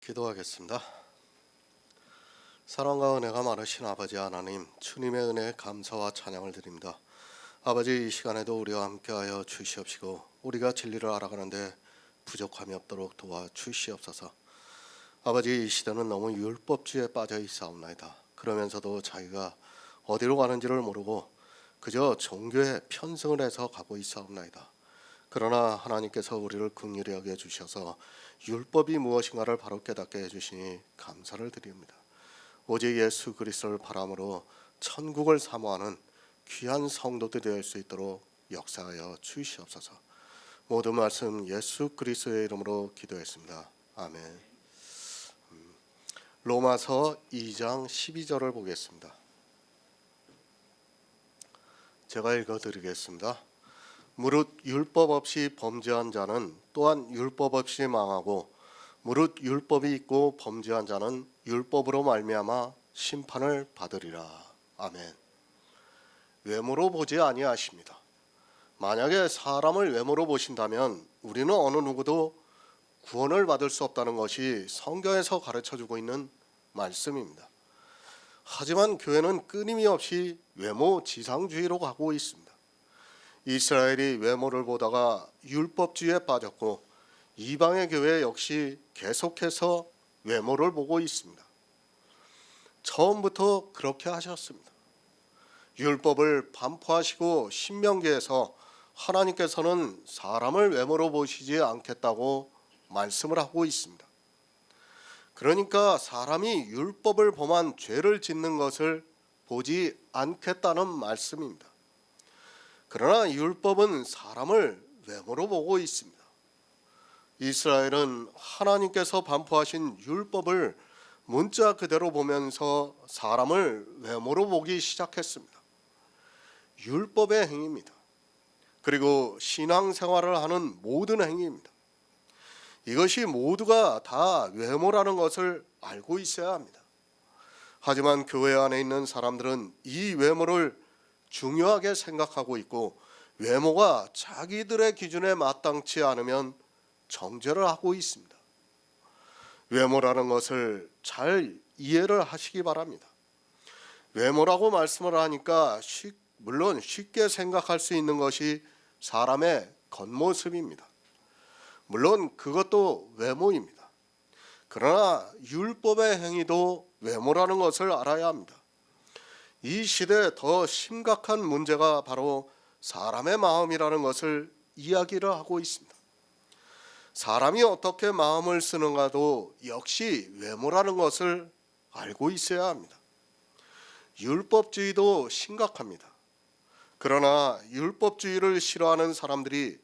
기도하겠습니다. 사랑과 은혜가 많으신 아버지 하나님, 주님의 은혜에 감사와 찬양을 드립니다. 아버지, 이 시간에도 우리와 함께하여 주시옵시고 우리가 진리를 알아가는데 부족함이 없도록 도와주시옵소서. 아버지, 이 시대는 너무 율법주의에 빠져 있사옵나이다. 그러면서도 자기가 어디로 가는지를 모르고 그저 종교에 편승을 해서 가고 있사옵나이다. 그러나 하나님께서 우리를 긍휼히 여겨 주셔서 율법이 무엇인가를 바로 깨닫게 해주시니 감사를 드립니다. 오직 예수 그리스도를 바람으로 천국을 사모하는 귀한 성도들이 될 수 있도록 역사하여 주시옵소서. 모든 말씀 예수 그리스도의 이름으로 기도했습니다. 아멘. 로마서 2장 12절을 보겠습니다. 제가 읽어드리겠습니다. 무릇 율법 없이 범죄한 자는 또한 율법 없이 망하고 무릇 율법이 있고 범죄한 자는 율법으로 말미암아 심판을 받으리라. 아멘. 외모로 보지 아니하십니다. 만약에 사람을 외모로 보신다면 우리는 어느 누구도 구원을 받을 수 없다는 것이 성경에서 가르쳐주고 있는 말씀입니다. 하지만 교회는 끊임없이 외모 지상주의로 가고 있습니다. 이스라엘이 외모를 보다가 율법주의에 빠졌고 이방의 교회 역시 계속해서 외모를 보고 있습니다. 처음부터 그렇게 하셨습니다. 율법을 반포하시고 신명기에서 하나님께서는 사람을 외모로 보시지 않겠다고 말씀을 하고 있습니다. 그러니까 사람이 율법을 범한 죄를 짓는 것을 보지 않겠다는 말씀입니다. 그러나 율법은 사람을 외모로 보고 있습니다. 이스라엘은 하나님께서 반포하신 율법을 문자 그대로 보면서 사람을 외모로 보기 시작했습니다. 율법의 행위입니다. 그리고 신앙생활을 하는 모든 행위입니다. 이것이 모두가 다 외모라는 것을 알고 있어야 합니다. 하지만 교회 안에 있는 사람들은 이 외모를 중요하게 생각하고 있고 외모가 자기들의 기준에 마땅치 않으면 정죄를 하고 있습니다. 외모라는 것을 잘 이해를 하시기 바랍니다. 외모라고 말씀을 하니까 물론 쉽게 생각할 수 있는 것이 사람의 겉모습입니다. 물론 그것도 외모입니다. 그러나 율법의 행위도 외모라는 것을 알아야 합니다. 이 시대에 더 심각한 문제가 바로 사람의 마음이라는 것을 이야기를 하고 있습니다. 사람이 어떻게 마음을 쓰는가도 역시 외모라는 것을 알고 있어야 합니다. 율법주의도 심각합니다. 그러나 율법주의를 싫어하는 사람들이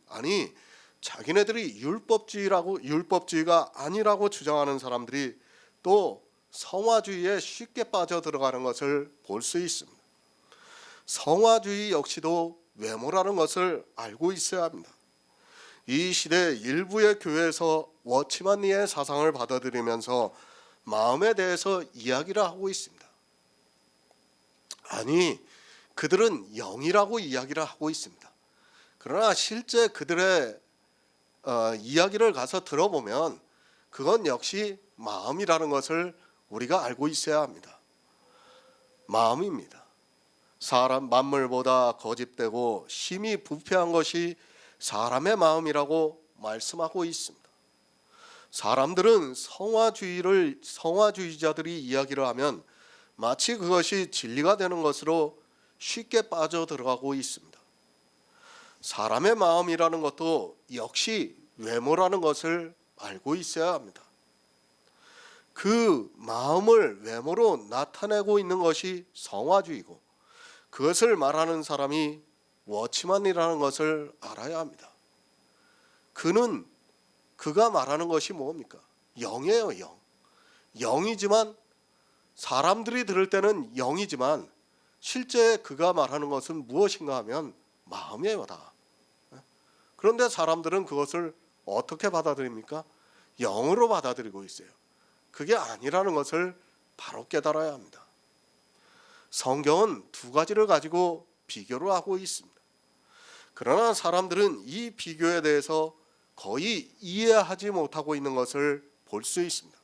자기네들이 율법주의가 아니라고 주장하는 사람들이 또 성화주의에 쉽게 빠져들어가는 것을 볼 수 있습니다. 성화주의 역시도 외모라는 것을 알고 있어야 합니다. 이 시대 일부의 교회에서 워치만리의 사상을 받아들이면서 마음에 대해서 이야기를 하고 있습니다. 그들은 영이라고 이야기를 하고 있습니다. 그러나 실제 그들의 이야기를 가서 들어보면 그건 역시 마음이라는 것을 우리가 알고 있어야 합니다. 마음입니다. 사람 만물보다 거짓되고 심히 부패한 것이 사람의 마음이라고 말씀하고 있습니다. 사람들은 성화주의자들이 이야기를 하면 마치 그것이 진리가 되는 것으로 쉽게 빠져들어가고 있습니다. 사람의 마음이라는 것도 역시 외모라는 것을 알고 있어야 합니다. 그 마음을 외모로 나타내고 있는 것이 성화주의고 그것을 말하는 사람이 워치만이라는 것을 알아야 합니다. 그가 말하는 것이 뭡니까? 영이에요, 영. 영이지만 사람들이 들을 때는 영이지만 실제 그가 말하는 것은 무엇인가 하면 마음이에요, 다. 그런데 사람들은 그것을 어떻게 받아들입니까? 영으로 받아들이고 있어요. 그게 아니라는 것을 바로 깨달아야 합니다. 성경은 두 가지를 가지고 비교를 하고 있습니다. 그러나 사람들은 이 비교에 대해서 거의 이해하지 못하고 있는 것을 볼 수 있습니다.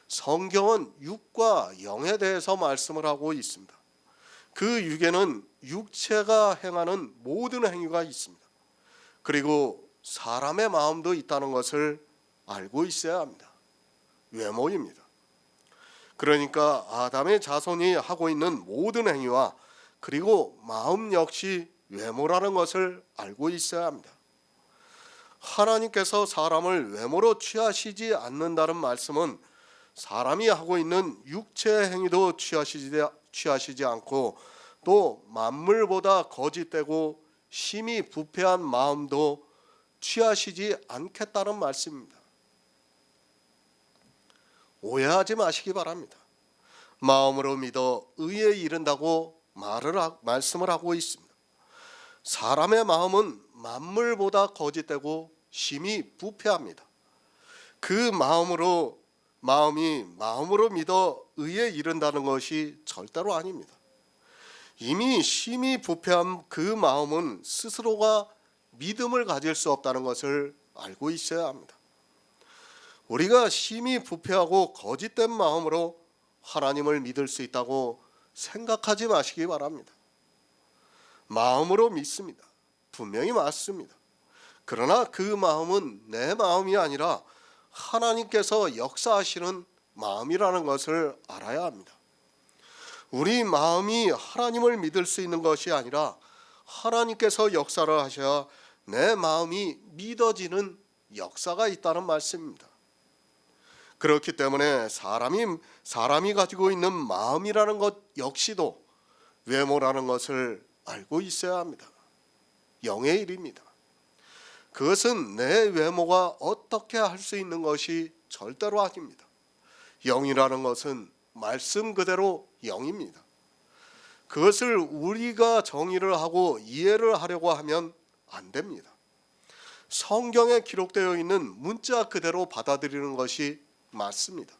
성경은 육과 영에 대해서 말씀을 하고 있습니다. 그 육에는 육체가 행하는 모든 행위가 있습니다. 그리고 사람의 마음도 있다는 것을 알고 있어야 합니다. 외모입니다. 그러니까 아담의 자손이 하고 있는 모든 행위와 그리고 마음 역시 외모라는 것을 알고 있어야 합니다. 하나님께서 사람을 외모로 취하시지 않는다는 말씀은 사람이 하고 있는 육체의 행위도 취하시지 않고 또 만물보다 거짓되고 심히 부패한 마음도 취하시지 않겠다는 말씀입니다. 오해하지 마시기 바랍니다. 마음으로 믿어 의에 이른다고 말씀을 하고 있습니다. 사람의 마음은 만물보다 거짓되고 심히 부패합니다. 그 마음이 마음으로 믿어 의에 이른다는 것이 절대로 아닙니다. 이미 심히 부패한 그 마음은 스스로가 믿음을 가질 수 없다는 것을 알고 있어야 합니다. 우리가 심히 부패하고 거짓된 마음으로 하나님을 믿을 수 있다고 생각하지 마시기 바랍니다. 마음으로 믿습니다. 분명히 맞습니다. 그러나 그 마음은 내 마음이 아니라 하나님께서 역사하시는 마음이라는 것을 알아야 합니다. 우리 마음이 하나님을 믿을 수 있는 것이 아니라 하나님께서 역사를 하셔야 내 마음이 믿어지는 역사가 있다는 말씀입니다. 그렇기 때문에 사람이 가지고 있는 마음이라는 것 역시도 외모라는 것을 알고 있어야 합니다. 영의 일입니다. 그것은 내 외모가 어떻게 할 수 있는 것이 절대로 아닙니다. 영이라는 것은 말씀 그대로 영입니다. 그것을 우리가 정의를 하고 이해를 하려고 하면 안 됩니다. 성경에 기록되어 있는 문자 그대로 받아들이는 것이 맞습니다.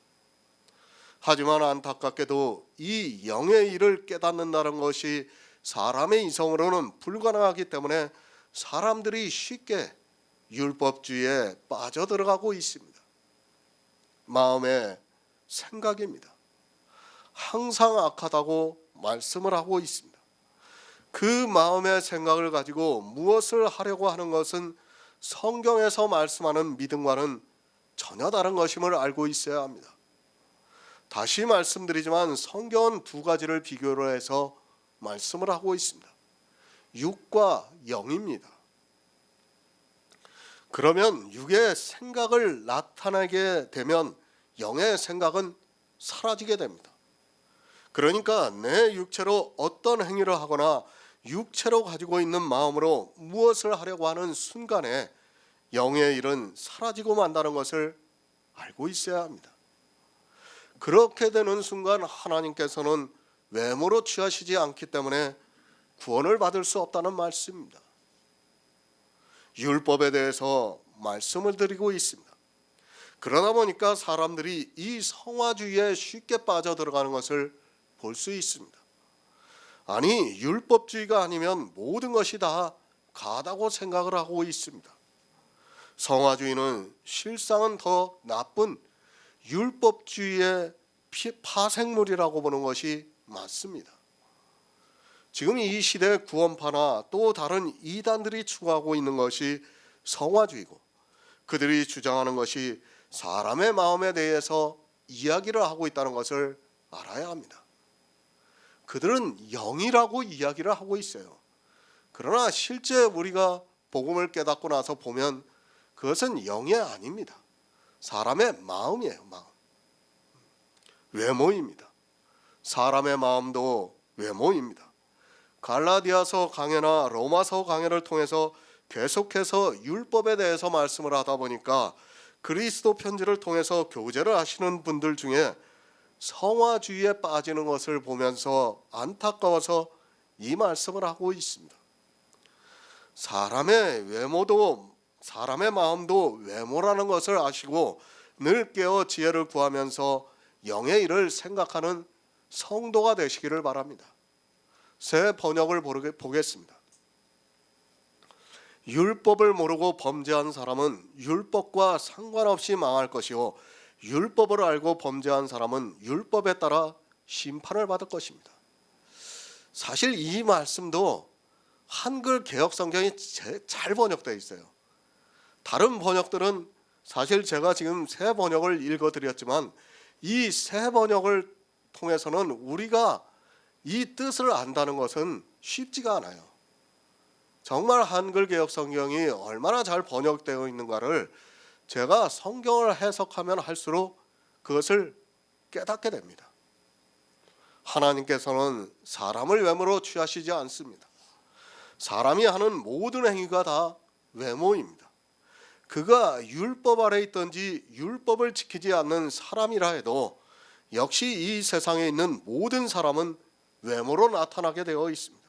하지만 안타깝게도 이 영의 일을 깨닫는다는 것이 사람의 이성으로는 불가능하기 때문에 사람들이 쉽게 율법주의에 빠져들어가고 있습니다. 마음의 생각입니다. 항상 악하다고 말씀을 하고 있습니다. 그 마음의 생각을 가지고 무엇을 하려고 하는 것은 성경에서 말씀하는 믿음과는 전혀 다른 것임을 알고 있어야 합니다. 다시 말씀드리지만 성경은 두 가지를 비교로 해서 말씀을 하고 있습니다. 육과 영입니다. 그러면 육의 생각을 나타내게 되면 영의 생각은 사라지게 됩니다. 그러니까 내 육체로 어떤 행위를 하거나 육체로 가지고 있는 마음으로 무엇을 하려고 하는 순간에 영의 일은 사라지고 만다는 것을 알고 있어야 합니다. 그렇게 되는 순간 하나님께서는 외모로 취하시지 않기 때문에 구원을 받을 수 없다는 말씀입니다. 율법에 대해서 말씀을 드리고 있습니다. 그러다 보니까 사람들이 이 성화주의에 쉽게 빠져들어가는 것을 볼 수 있습니다. 아니, 율법주의가 아니면 모든 것이 다 가다고 생각을 하고 있습니다. 성화주의는 실상은 더 나쁜 율법주의의 파생물이라고 보는 것이 맞습니다. 지금 이 시대 구원파나 또 다른 이단들이 추구하고 있는 것이 성화주의고, 그들이 주장하는 것이 사람의 마음에 대해서 이야기를 하고 있다는 것을 알아야 합니다. 그들은 영이라고 이야기를 하고 있어요. 그러나 실제 우리가 복음을 깨닫고 나서 보면 그것은 영이 아닙니다. 사람의 마음이에요. 마음. 외모입니다. 사람의 마음도 외모입니다. 갈라디아서 강해나 로마서 강해를 통해서 계속해서 율법에 대해서 말씀을 하다 보니까 그리스도 편지를 통해서 교제를 하시는 분들 중에 성화주의에 빠지는 것을 보면서 안타까워서 이 말씀을 하고 있습니다. 사람의 마음도 외모라는 것을 아시고 늘 깨어 지혜를 구하면서 영의 일을 생각하는 성도가 되시기를 바랍니다. 새 번역을 보겠습니다. 율법을 모르고 범죄한 사람은 율법과 상관없이 망할 것이요 율법을 알고 범죄한 사람은 율법에 따라 심판을 받을 것입니다. 사실 이 말씀도 한글 개역 성경이 잘 번역되어 있어요. 다른 번역들은 사실 제가 지금 새 번역을 읽어드렸지만 이 새 번역을 통해서는 우리가 이 뜻을 안다는 것은 쉽지가 않아요. 정말 한글 개역 성경이 얼마나 잘 번역되어 있는가를 제가 성경을 해석하면 할수록 그것을 깨닫게 됩니다. 하나님께서는 사람을 외모로 취하시지 않습니다. 사람이 하는 모든 행위가 다 외모입니다. 그가 율법 아래 있든지 율법을 지키지 않는 사람이라 해도 역시 이 세상에 있는 모든 사람은 외모로 나타나게 되어 있습니다.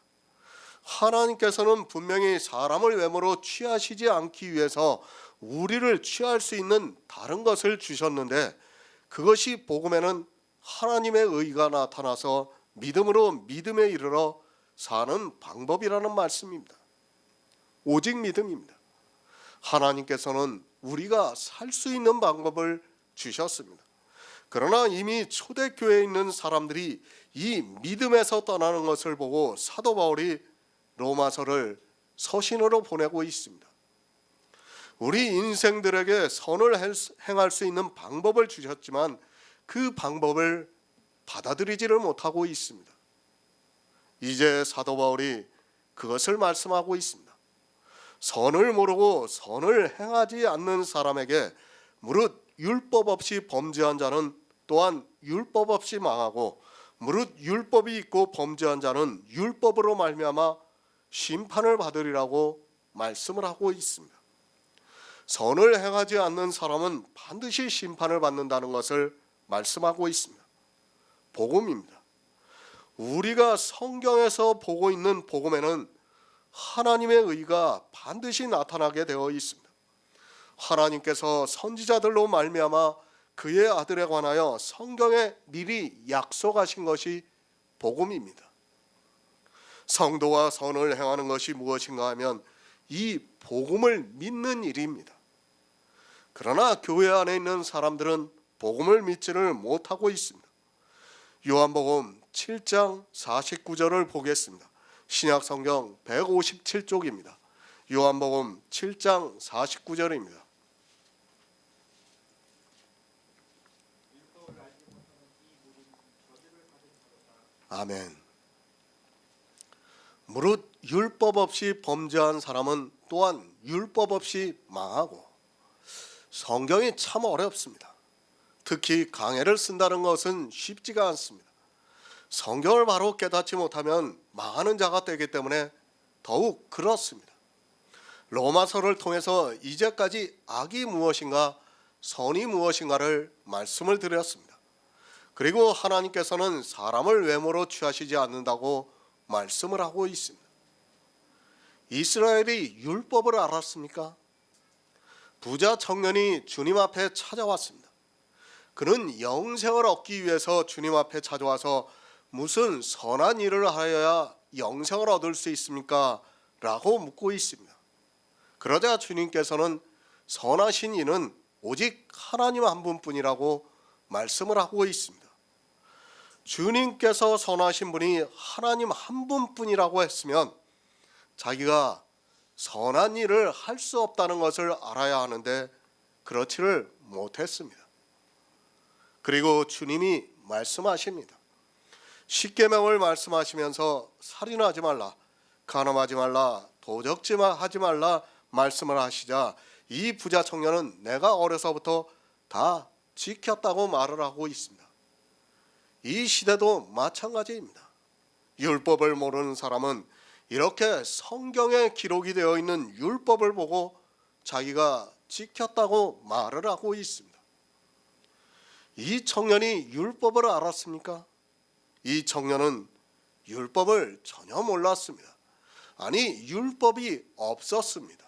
하나님께서는 분명히 사람을 외모로 취하시지 않기 위해서 우리를 취할 수 있는 다른 것을 주셨는데 그것이 복음에는 하나님의 의가 나타나서 믿음으로 믿음에 이르러 사는 방법이라는 말씀입니다. 오직 믿음입니다. 하나님께서는 우리가 살 수 있는 방법을 주셨습니다. 그러나 이미 초대교회에 있는 사람들이 이 믿음에서 떠나는 것을 보고 사도 바울이 로마서를 서신으로 보내고 있습니다. 우리 인생들에게 선을 행할 수 있는 방법을 주셨지만 그 방법을 받아들이지를 못하고 있습니다. 이제 사도 바울이 그것을 말씀하고 있습니다. 선을 모르고 선을 행하지 않는 사람에게 무릇 율법 없이 범죄한 자는 또한 율법 없이 망하고 무릇 율법이 있고 범죄한 자는 율법으로 말미암아 심판을 받으리라고 말씀을 하고 있습니다. 선을 행하지 않는 사람은 반드시 심판을 받는다는 것을 말씀하고 있습니다. 복음입니다. 우리가 성경에서 보고 있는 복음에는 하나님의 의가 반드시 나타나게 되어 있습니다. 하나님께서 선지자들로 말미암아 그의 아들에 관하여 성경에 미리 약속하신 것이 복음입니다. 성도와 선을 행하는 것이 무엇인가 하면 이 복음을 믿는 일입니다. 그러나 교회 안에 있는 사람들은 복음을 믿지를 못하고 있습니다. 요한복음 7장 49절을 보겠습니다. 신약성경 157쪽입니다. 요한복음 7장 49절입니다. 아멘. 무릇 율법 없이 범죄한 사람은 또한 율법 없이 망하고. 성경이 참 어렵습니다. 특히 강해를 쓴다는 것은 쉽지가 않습니다. 성경을 바로 깨닫지 못하면 망하는 자가 되기 때문에 더욱 그렇습니다. 로마서를 통해서 이제까지 악이 무엇인가 선이 무엇인가를 말씀을 드렸습니다. 그리고 하나님께서는 사람을 외모로 취하시지 않는다고 말씀을 하고 있습니다. 이스라엘이 율법을 알았습니까? 부자 청년이 주님 앞에 찾아왔습니다. 그는 영생을 얻기 위해서 주님 앞에 찾아와서 무슨 선한 일을 하여야 영생을 얻을 수 있습니까? 라고 묻고 있습니다. 그러자 주님께서는 선하신 이는 오직 하나님 한 분뿐이라고 말씀을 하고 있습니다. 주님께서 선하신 분이 하나님 한 분뿐이라고 했으면 자기가 선한 일을 할 수 없다는 것을 알아야 하는데 그렇지를 못했습니다. 그리고 주님이 말씀하십니다. 십계명을 말씀하시면서 살인하지 말라, 간음하지 말라, 도적질하지 말라 말씀을 하시자 이 부자 청년은 내가 어려서부터 다 지켰다고 말을 하고 있습니다. 이 시대도 마찬가지입니다. 율법을 모르는 사람은 이렇게 성경에 기록이 되어 있는 율법을 보고 자기가 지켰다고 말을 하고 있습니다. 이 청년이 율법을 알았습니까? 이 청년은 율법을 전혀 몰랐습니다. 아니, 율법이 없었습니다.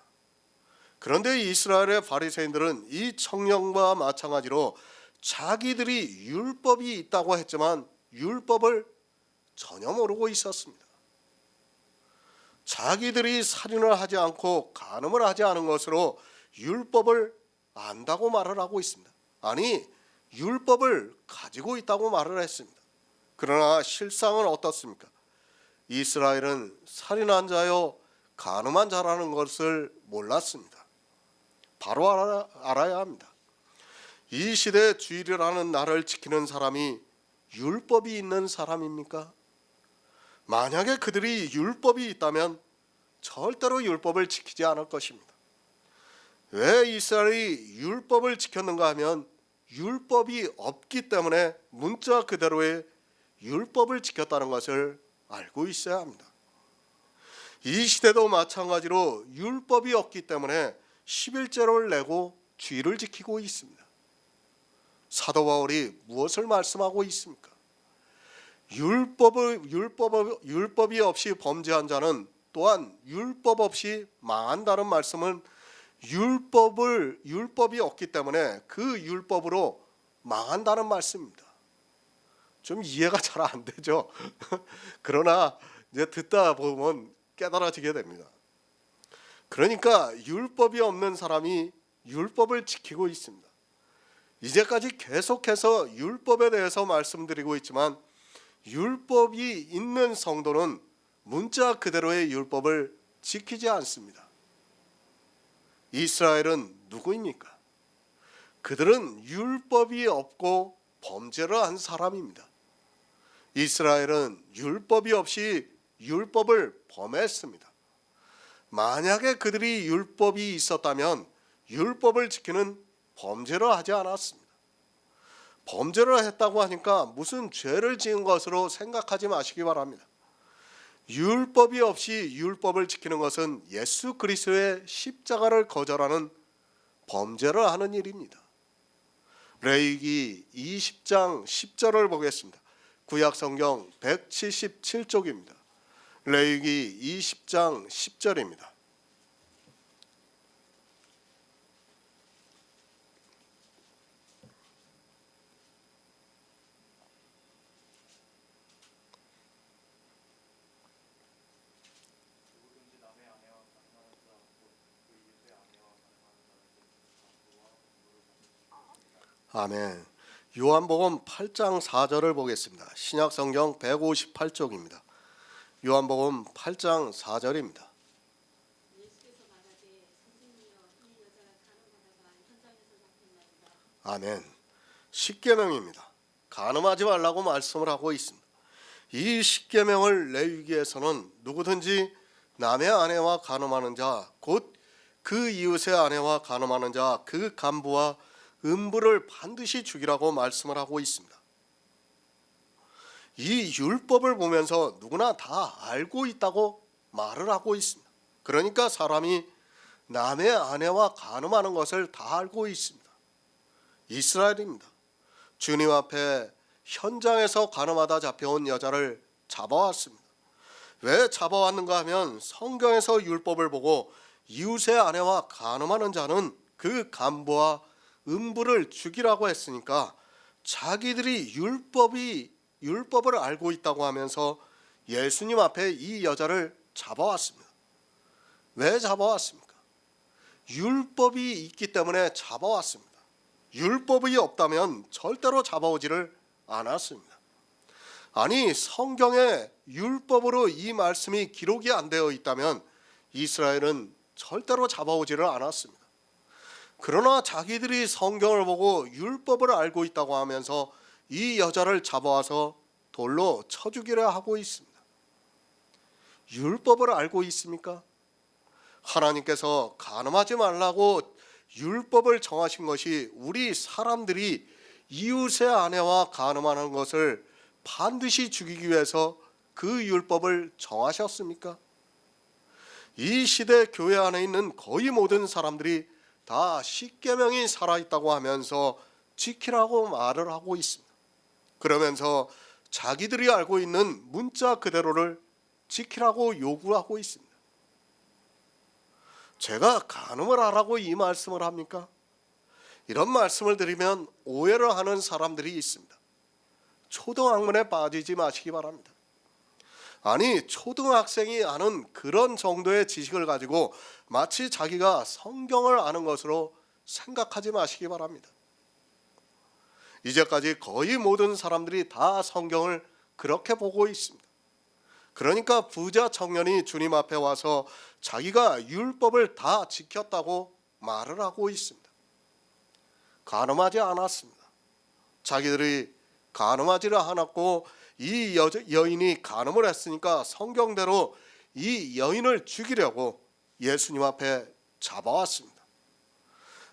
그런데 이스라엘의 바리새인들은 이 청년과 마찬가지로 자기들이 율법이 있다고 했지만 율법을 전혀 모르고 있었습니다. 자기들이 살인을 하지 않고 간음을 하지 않은 것으로 율법을 안다고 말을 하고 있습니다. 아니, 율법을 가지고 있다고 말을 했습니다. 그러나 실상은 어떻습니까? 이스라엘은 살인한 자요 간음한 자라는 것을 몰랐습니다. 바로 알아야 합니다. 이 시대 주일이라는 날을 지키는 사람이 율법이 있는 사람입니까? 만약에 그들이 율법이 있다면 절대로 율법을 지키지 않을 것입니다. 왜 이스라엘이 율법을 지켰는가 하면 율법이 없기 때문에 문자 그대로의 율법을 지켰다는 것을 알고 있어야 합니다. 이 시대도 마찬가지로 율법이 없기 때문에 11제를 내고 주의를 지키고 있습니다. 사도 바울이 무엇을 말씀하고 있습니까? 율법이 없이 범죄한 자는 또한 율법 없이 망한다는 말씀은 율법이 없기 때문에 그 율법으로 망한다는 말씀입니다. 좀 이해가 잘 안 되죠. 그러나 이제 듣다 보면 깨달아지게 됩니다. 그러니까 율법이 없는 사람이 율법을 지키고 있습니다. 이제까지 계속해서 율법에 대해서 말씀드리고 있지만 율법이 있는 성도는 문자 그대로의 율법을 지키지 않습니다. 이스라엘은 누구입니까? 그들은 율법이 없고 범죄를 한 사람입니다. 이스라엘은 율법이 없이 율법을 범했습니다. 만약에 그들이 율법이 있었다면 율법을 지키는 범죄를 하지 않았습니다. 범죄를 했다고 하니까 무슨 죄를 지은 것으로 생각하지 마시기 바랍니다. 율법이 없이 율법을 지키는 것은 예수 그리스도의 십자가를 거절하는 범죄를 하는 일입니다. 레위기 20장 10절을 보겠습니다. 구약성경 177쪽입니다. 레위기 20장 10절입니다. 아멘. 요한복음 8장 4절을 보겠습니다. 신약성경 158쪽입니다. 요한복음 8장 4절입니다. 아멘. 십계명입니다. 간음하지 말라고 말씀을 하고 있습니다. 이 십계명을 레위기에서는 누구든지 남의 아내와 간음하는 자, 곧 그 이웃의 아내와 간음하는 자, 그 간부와 음부를 반드시 죽이라고 말씀을 하고 있습니다. 이 율법을 보면서 누구나 다 알고 있다고 말을 하고 있습니다. 그러니까 사람이 남의 아내와 간음하는 것을 다 알고 있습니다. 이스라엘입니다. 주님 앞에 현장에서 간음하다 잡혀온 여자를 잡아왔습니다. 왜 잡아왔는가 하면 성경에서 율법을 보고 이웃의 아내와 간음하는 자는 그 간부와 음부를 죽이라고 했으니까 자기들이 율법을 알고 있다고 하면서 예수님 앞에 이 여자를 잡아왔습니다. 왜 잡아왔습니까? 율법이 있기 때문에 잡아왔습니다. 율법이 없다면 절대로 잡아오지를 않았습니다. 아니, 성경에 율법으로 이 말씀이 기록이 안 되어 있다면 이스라엘은 절대로 잡아오지를 않았습니다. 그러나 자기들이 성경을 보고 율법을 알고 있다고 하면서 이 여자를 잡아와서 돌로 쳐 죽이려 하고 있습니다. 율법을 알고 있습니까? 하나님께서 간음하지 말라고 율법을 정하신 것이 우리 사람들이 이웃의 아내와 간음하는 것을 반드시 죽이기 위해서 그 율법을 정하셨습니까? 이 시대 교회 안에 있는 거의 모든 사람들이 다 십계명이 살아있다고 하면서 지키라고 말을 하고 있습니다. 그러면서 자기들이 알고 있는 문자 그대로를 지키라고 요구하고 있습니다. 제가 간음을 하라고 이 말씀을 합니까? 이런 말씀을 드리면 오해를 하는 사람들이 있습니다. 초등학문에 빠지지 마시기 바랍니다. 아니, 초등학생이 아는 그런 정도의 지식을 가지고 마치 자기가 성경을 아는 것으로 생각하지 마시기 바랍니다. 이제까지 거의 모든 사람들이 다 성경을 그렇게 보고 있습니다. 그러니까 부자 청년이 주님 앞에 와서 자기가 율법을 다 지켰다고 말을 하고 있습니다. 간음하지 않았습니다. 자기들이 간음하지를 않았고 이 여인이 간음을 했으니까 성경대로 이 여인을 죽이려고 예수님 앞에 잡아왔습니다.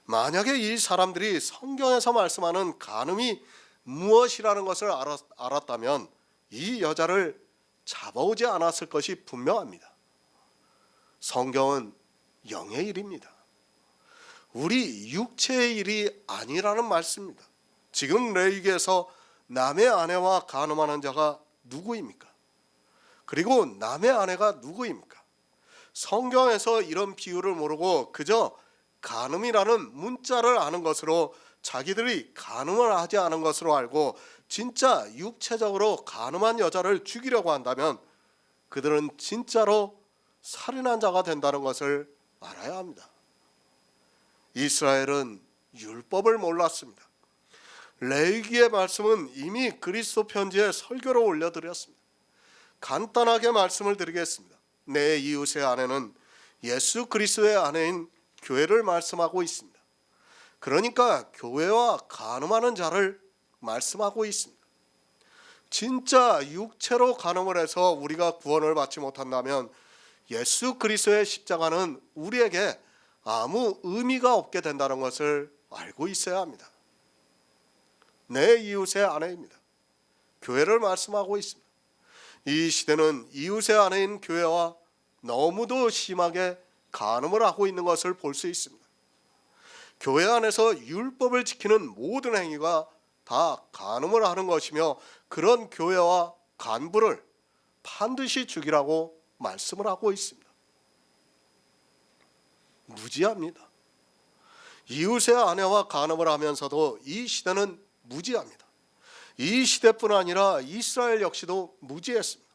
만약에 이 사람들이 성경에서 말씀하는 간음이 무엇이라는 것을 알았다면 이 여자를 잡아오지 않았을 것이 분명합니다. 성경은 영의 일입니다. 우리 육체의 일이 아니라는 말씀입니다. 지금 레위기에서 남의 아내와 간음하는 자가 누구입니까? 그리고 남의 아내가 누구입니까? 성경에서 이런 비유를 모르고 그저 간음이라는 문자를 아는 것으로 자기들이 간음을 하지 않은 것으로 알고 진짜 육체적으로 간음한 여자를 죽이려고 한다면 그들은 진짜로 살인한 자가 된다는 것을 알아야 합니다. 이스라엘은 율법을 몰랐습니다. 레위기의 말씀은 이미 그리스도 편지에 설교로 올려드렸습니다. 간단하게 말씀을 드리겠습니다. 내 이웃의 아내는 예수 그리스도의 아내인 교회를 말씀하고 있습니다. 그러니까 교회와 간음하는 자를 말씀하고 있습니다. 진짜 육체로 간음을 해서 우리가 구원을 받지 못한다면 예수 그리스도의 십자가는 우리에게 아무 의미가 없게 된다는 것을 알고 있어야 합니다. 내 이웃의 아내입니다. 교회를 말씀하고 있습니다. 이 시대는 이웃의 아내인 교회와 너무도 심하게 간음을 하고 있는 것을 볼 수 있습니다. 교회 안에서 율법을 지키는 모든 행위가 다 간음을 하는 것이며 그런 교회와 간부를 반드시 죽이라고 말씀을 하고 있습니다. 무지합니다. 이웃의 아내와 간음을 하면서도 이 시대는 무지합니다. 이 시대뿐 아니라 이스라엘 역시도 무지했습니다.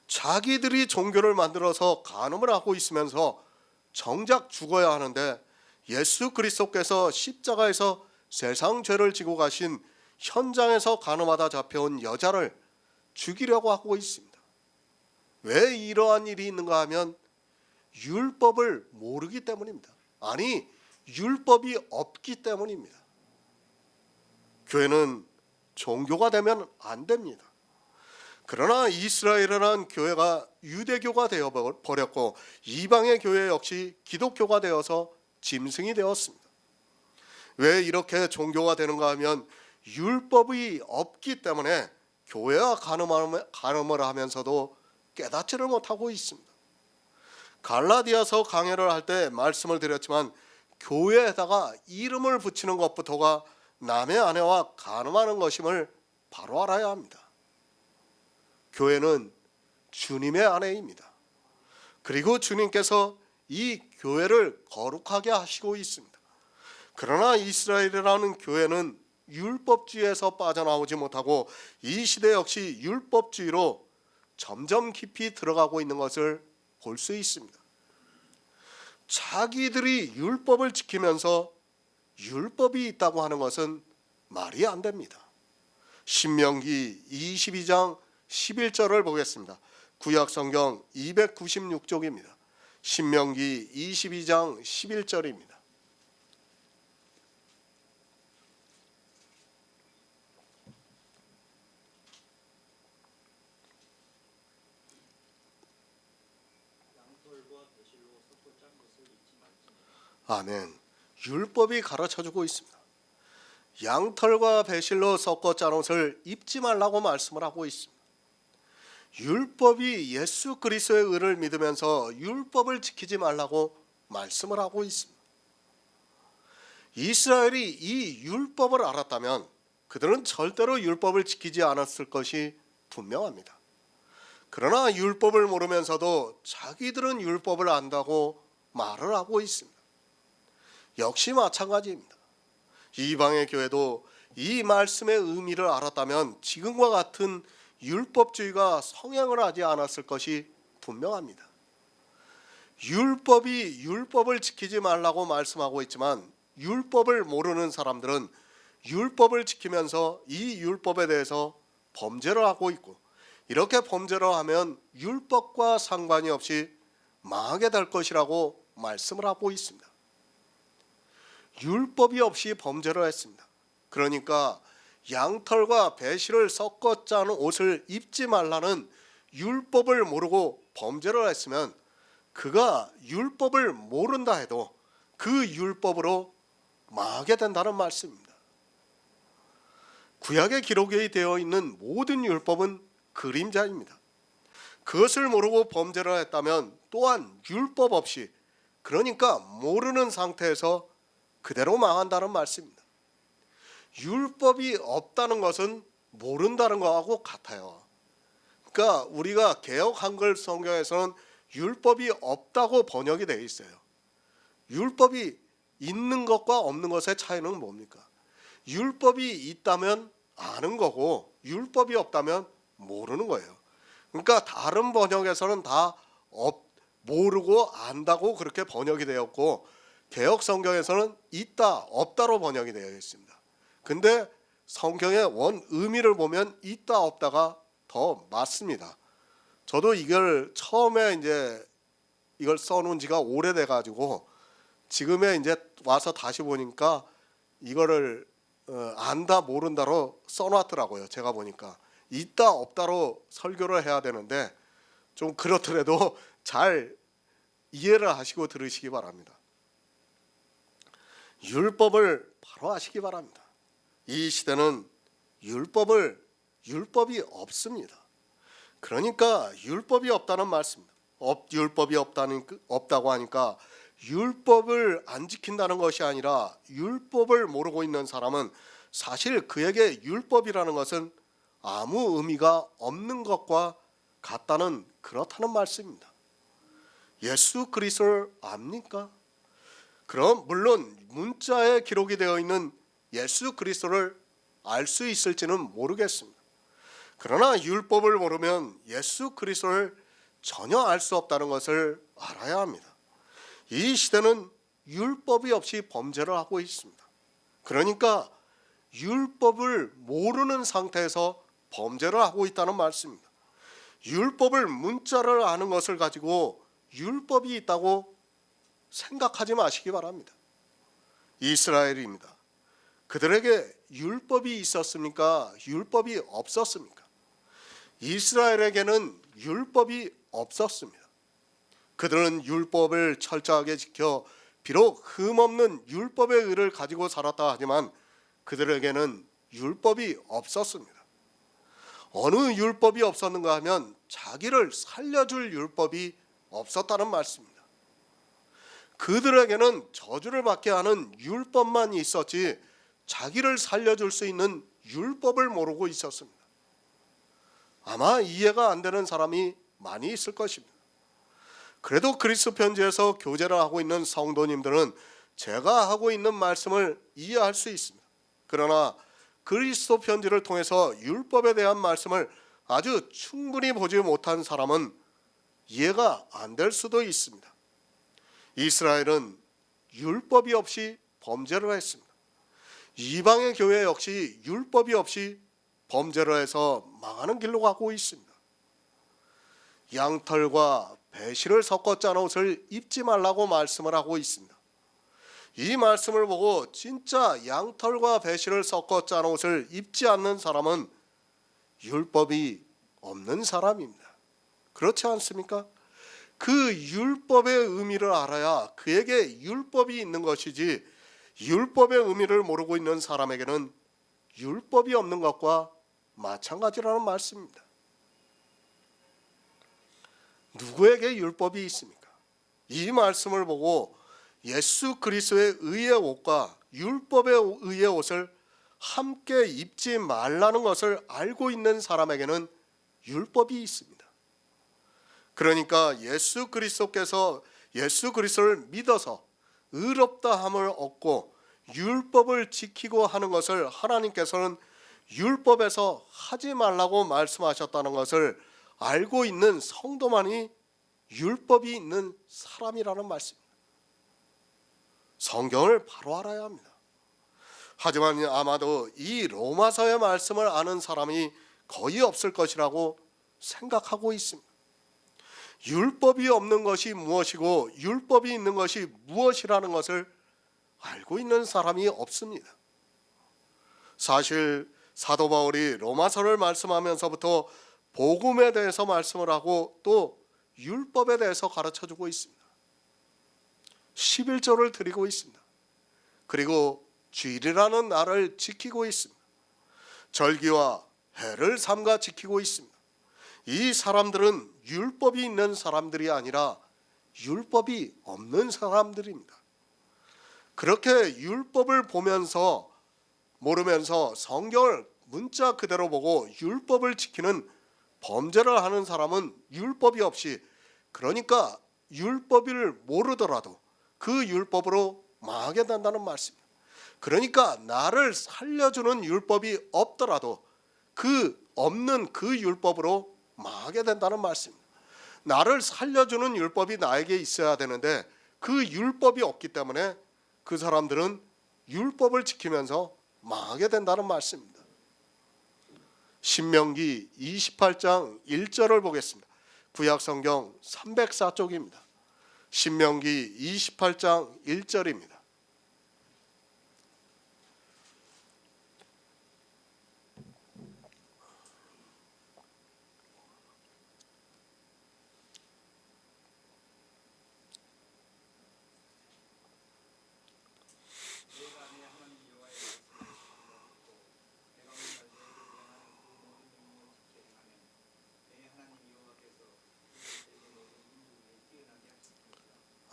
자기들이 종교를 만들어서 간음을 하고 있으면서 정작 죽어야 하는데 예수 그리스도께서 십자가에서 세상 죄를 지고 가신 현장에서 간음하다 잡혀온 여자를 죽이려고 하고 있습니다. 왜 이러한 일이 있는가 하면 율법을 모르기 때문입니다. 아니, 율법이 없기 때문입니다. 교회는 종교가 되면 안 됩니다. 그러나 이스라엘이라는 교회가 유대교가 되어버렸고 이방의 교회 역시 기독교가 되어서 짐승이 되었습니다. 왜 이렇게 종교가 되는가 하면 율법이 없기 때문에 교회와 간음을 하면서도 깨닫지를 못하고 있습니다. 갈라디아서 강해를 할 때 말씀을 드렸지만 교회에다가 이름을 붙이는 것부터가 남의 아내와 간음하는 것임을 바로 알아야 합니다. 교회는 주님의 아내입니다. 그리고 주님께서 이 교회를 거룩하게 하시고 있습니다. 그러나 이스라엘이라는 교회는 율법주의에서 빠져나오지 못하고 이 시대 역시 율법주의로 점점 깊이 들어가고 있는 것을 볼 수 있습니다. 자기들이 율법을 지키면서 율법이 있다고 하는 것은 말이 안 됩니다. 신명기 22장 11절을 보겠습니다. 구약성경 296쪽입니다. 신명기 22장 11절입니다. 아멘. 율법이 가르쳐주고 있습니다. 양털과 배실로 섞어 짠 옷을 입지 말라고 말씀을 하고 있습니다. 율법이 예수 그리스도의 의를 믿으면서 율법을 지키지 말라고 말씀을 하고 있습니다. 이스라엘이 이 율법을 알았다면 그들은 절대로 율법을 지키지 않았을 것이 분명합니다. 그러나 율법을 모르면서도 자기들은 율법을 안다고 말을 하고 있습니다. 역시 마찬가지입니다. 이방의 교회도 이 말씀의 의미를 알았다면 지금과 같은 율법주의가 성행을 하지 않았을 것이 분명합니다. 율법이 율법을 지키지 말라고 말씀하고 있지만 율법을 모르는 사람들은 율법을 지키면서 이 율법에 대해서 범죄를 하고 있고, 이렇게 범죄를 하면 율법과 상관이 없이 망하게 될 것이라고 말씀을 하고 있습니다. 율법이 없이 범죄를 했습니다. 그러니까 양털과 배실을 섞어 짠 옷을 입지 말라는 율법을 모르고 범죄를 했으면, 그가 율법을 모른다 해도 그 율법으로 망하게 된다는 말씀입니다. 구약에 기록이 되어 있는 모든 율법은 그림자입니다. 그것을 모르고 범죄를 했다면 또한 율법 없이, 그러니까 모르는 상태에서 그대로 망한다는 말씀입니다. 율법이 없다는 것은 모른다는 것하고 같아요. 그러니까 우리가 개역 한글 성경에서는 율법이 없다고 번역이 되어 있어요. 율법이 있는 것과 없는 것의 차이는 뭡니까? 율법이 있다면 아는 거고 율법이 없다면 모르는 거예요. 그러니까 다른 번역에서는 다 모르고 안다고 그렇게 번역이 되었고, 개역 성경에서는 있다 없다로 번역이 되어 있습니다. 근데 성경의 원 의미를 보면 있다 없다가 더 맞습니다. 저도 이걸 처음에 이제 이걸 써놓은 지가 오래돼 가지고 지금에 이제 와서 다시 보니까 이거를 안다 모른다로 써놨더라고요. 제가 보니까 있다 없다로 설교를 해야 되는데 좀 그렇더라도 잘 이해를 하시고 들으시기 바랍니다. 율법을 바로 하시기 바랍니다. 이 시대는 율법이 없습니다. 그러니까 율법이 없다는 말씀입니다. 율법이 없다고 하니까 율법을 안 지킨다는 것이 아니라, 율법을 모르고 있는 사람은 사실 그에게 율법이라는 것은 아무 의미가 없는 것과 같다는, 그렇다는 말씀입니다. 예수 그리스도를 압니까? 그럼 물론 문자에 기록이 되어 있는 예수 그리스도를 알 수 있을지는 모르겠습니다. 그러나 율법을 모르면 예수 그리스도를 전혀 알 수 없다는 것을 알아야 합니다. 이 시대는 율법이 없이 범죄를 하고 있습니다. 그러니까 율법을 모르는 상태에서 범죄를 하고 있다는 말씀입니다. 율법을 문자를 아는 것을 가지고 율법이 있다고 생각하지 마시기 바랍니다. 이스라엘입니다. 그들에게 율법이 있었습니까? 율법이 없었습니까? 이스라엘에게는 율법이 없었습니다. 그들은 율법을 철저하게 지켜 비록 흠없는 율법의 의를 가지고 살았다 하지만 그들에게는 율법이 없었습니다. 어느 율법이 없었는가 하면 자기를 살려줄 율법이 없었다는 말씀입니다. 그들에게는 저주를 받게 하는 율법만 있었지 자기를 살려줄 수 있는 율법을 모르고 있었습니다. 아마 이해가 안 되는 사람이 많이 있을 것입니다. 그래도 그리스도 편지에서 교제를 하고 있는 성도님들은 제가 하고 있는 말씀을 이해할 수 있습니다. 그러나 그리스도 편지를 통해서 율법에 대한 말씀을 아주 충분히 보지 못한 사람은 이해가 안 될 수도 있습니다. 이스라엘은 율법이 없이 범죄를 했습니다. 이방의 교회 역시 율법이 없이 범죄를 해서 망하는 길로 가고 있습니다. 양털과 배실을 섞어 짠 옷을 입지 말라고 말씀을 하고 있습니다. 이 말씀을 보고 진짜 양털과 배실을 섞어 짠 옷을 입지 않는 사람은 율법이 없는 사람입니다. 그렇지 않습니까? 그 율법의 의미를 알아야 그에게 율법이 있는 것이지, 율법의 의미를 모르고 있는 사람에게는 율법이 없는 것과 마찬가지라는 말씀입니다. 누구에게 율법이 있습니까? 이 말씀을 보고 예수 그리스도의 의의 옷과 율법의 의의 옷을 함께 입지 말라는 것을 알고 있는 사람에게는 율법이 있습니다. 그러니까 예수 그리스도께서 예수 그리스도를 믿어서 의롭다함을 얻고 율법을 지키고 하는 것을 하나님께서는 율법에서 하지 말라고 말씀하셨다는 것을 알고 있는 성도만이 율법이 있는 사람이라는 말씀입니다. 성경을 바로 알아야 합니다. 하지만 아마도 이 로마서의 말씀을 아는 사람이 거의 없을 것이라고 생각하고 있습니다. 율법이 없는 것이 무엇이고 율법이 있는 것이 무엇이라는 것을 알고 있는 사람이 없습니다. 사실 사도 바울이 로마서를 말씀하면서부터 복음에 대해서 말씀을 하고 또 율법에 대해서 가르쳐주고 있습니다. 11조를 드리고 있습니다. 그리고 주일이라는 날을 지키고 있습니다. 절기와 해를 삼가 지키고 있습니다. 이 사람들은 율법이 있는 사람들이 아니라 율법이 없는 사람들입니다. 그렇게 율법을 보면서 모르면서 성경을 문자 그대로 보고 율법을 지키는 범죄를 하는 사람은 율법이 없이, 그러니까 율법을 모르더라도 그 율법으로 망하게 된다는 말씀입니다. 그러니까 나를 살려주는 율법이 없더라도 그 없는 그 율법으로 망하게 된다는 말씀입니다. 나를 살려주는 율법이 나에게 있어야 되는데 그 율법이 없기 때문에 그 사람들은 율법을 지키면서 망하게 된다는 말씀입니다. 신명기 28장 1절을 보겠습니다. 구약성경 304쪽입니다. 신명기 28장 1절입니다.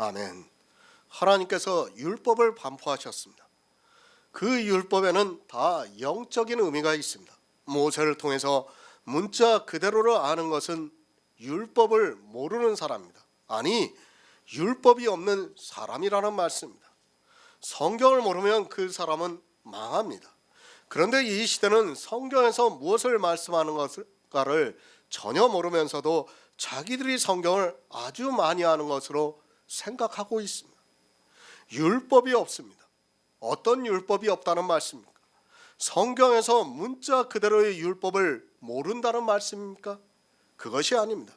아멘. 하나님께서 율법을 반포하셨습니다. 그 율법에는 다 영적인 의미가 있습니다. 모세를 통해서 문자 그대로를 아는 것은 율법을 모르는 사람입니다. 아니, 율법이 없는 사람이라는 말씀입니다. 성경을 모르면 그 사람은 망합니다. 그런데 이 시대는 성경에서 무엇을 말씀하는 것일까를 전혀 모르면서도 자기들이 성경을 아주 많이 아는 것으로 생각하고 있습니다. 율법이 없습니다. 어떤 율법이 없다는 말씀입니까? 성경에서 문자 그대로의 율법을 모른다는 말씀입니까? 그것이 아닙니다.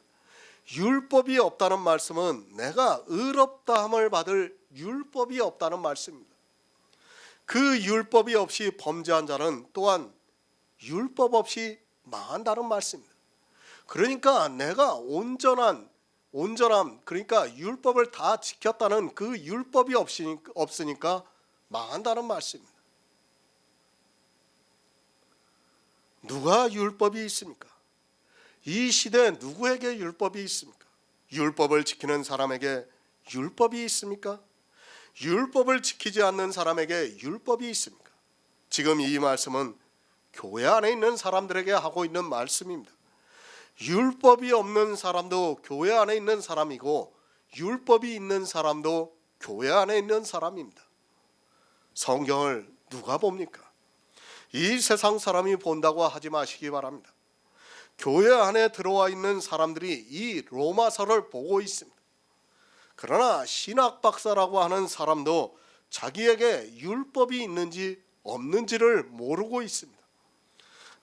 율법이 없다는 말씀은 내가 의롭다함을 받을 율법이 없다는 말씀입니다. 그 율법이 없이 범죄한 자는 또한 율법 없이 망한다는 말씀입니다. 그러니까 내가 온전함, 그러니까 율법을 다 지켰다는 그 율법이 없으니까 망한다는 말씀입니다. 누가 율법이 있습니까? 이 시대에 누구에게 율법이 있습니까? 율법을 지키는 사람에게 율법이 있습니까? 율법을 지키지 않는 사람에게 율법이 있습니까? 지금 이 말씀은 교회 안에 있는 사람들에게 하고 있는 말씀입니다. 율법이 없는 사람도 교회 안에 있는 사람이고 율법이 있는 사람도 교회 안에 있는 사람입니다. 성경을 누가 봅니까? 이 세상 사람이 본다고 하지 마시기 바랍니다. 교회 안에 들어와 있는 사람들이 이 로마서를 보고 있습니다. 그러나 신학 박사라고 하는 사람도 자기에게 율법이 있는지 없는지를 모르고 있습니다.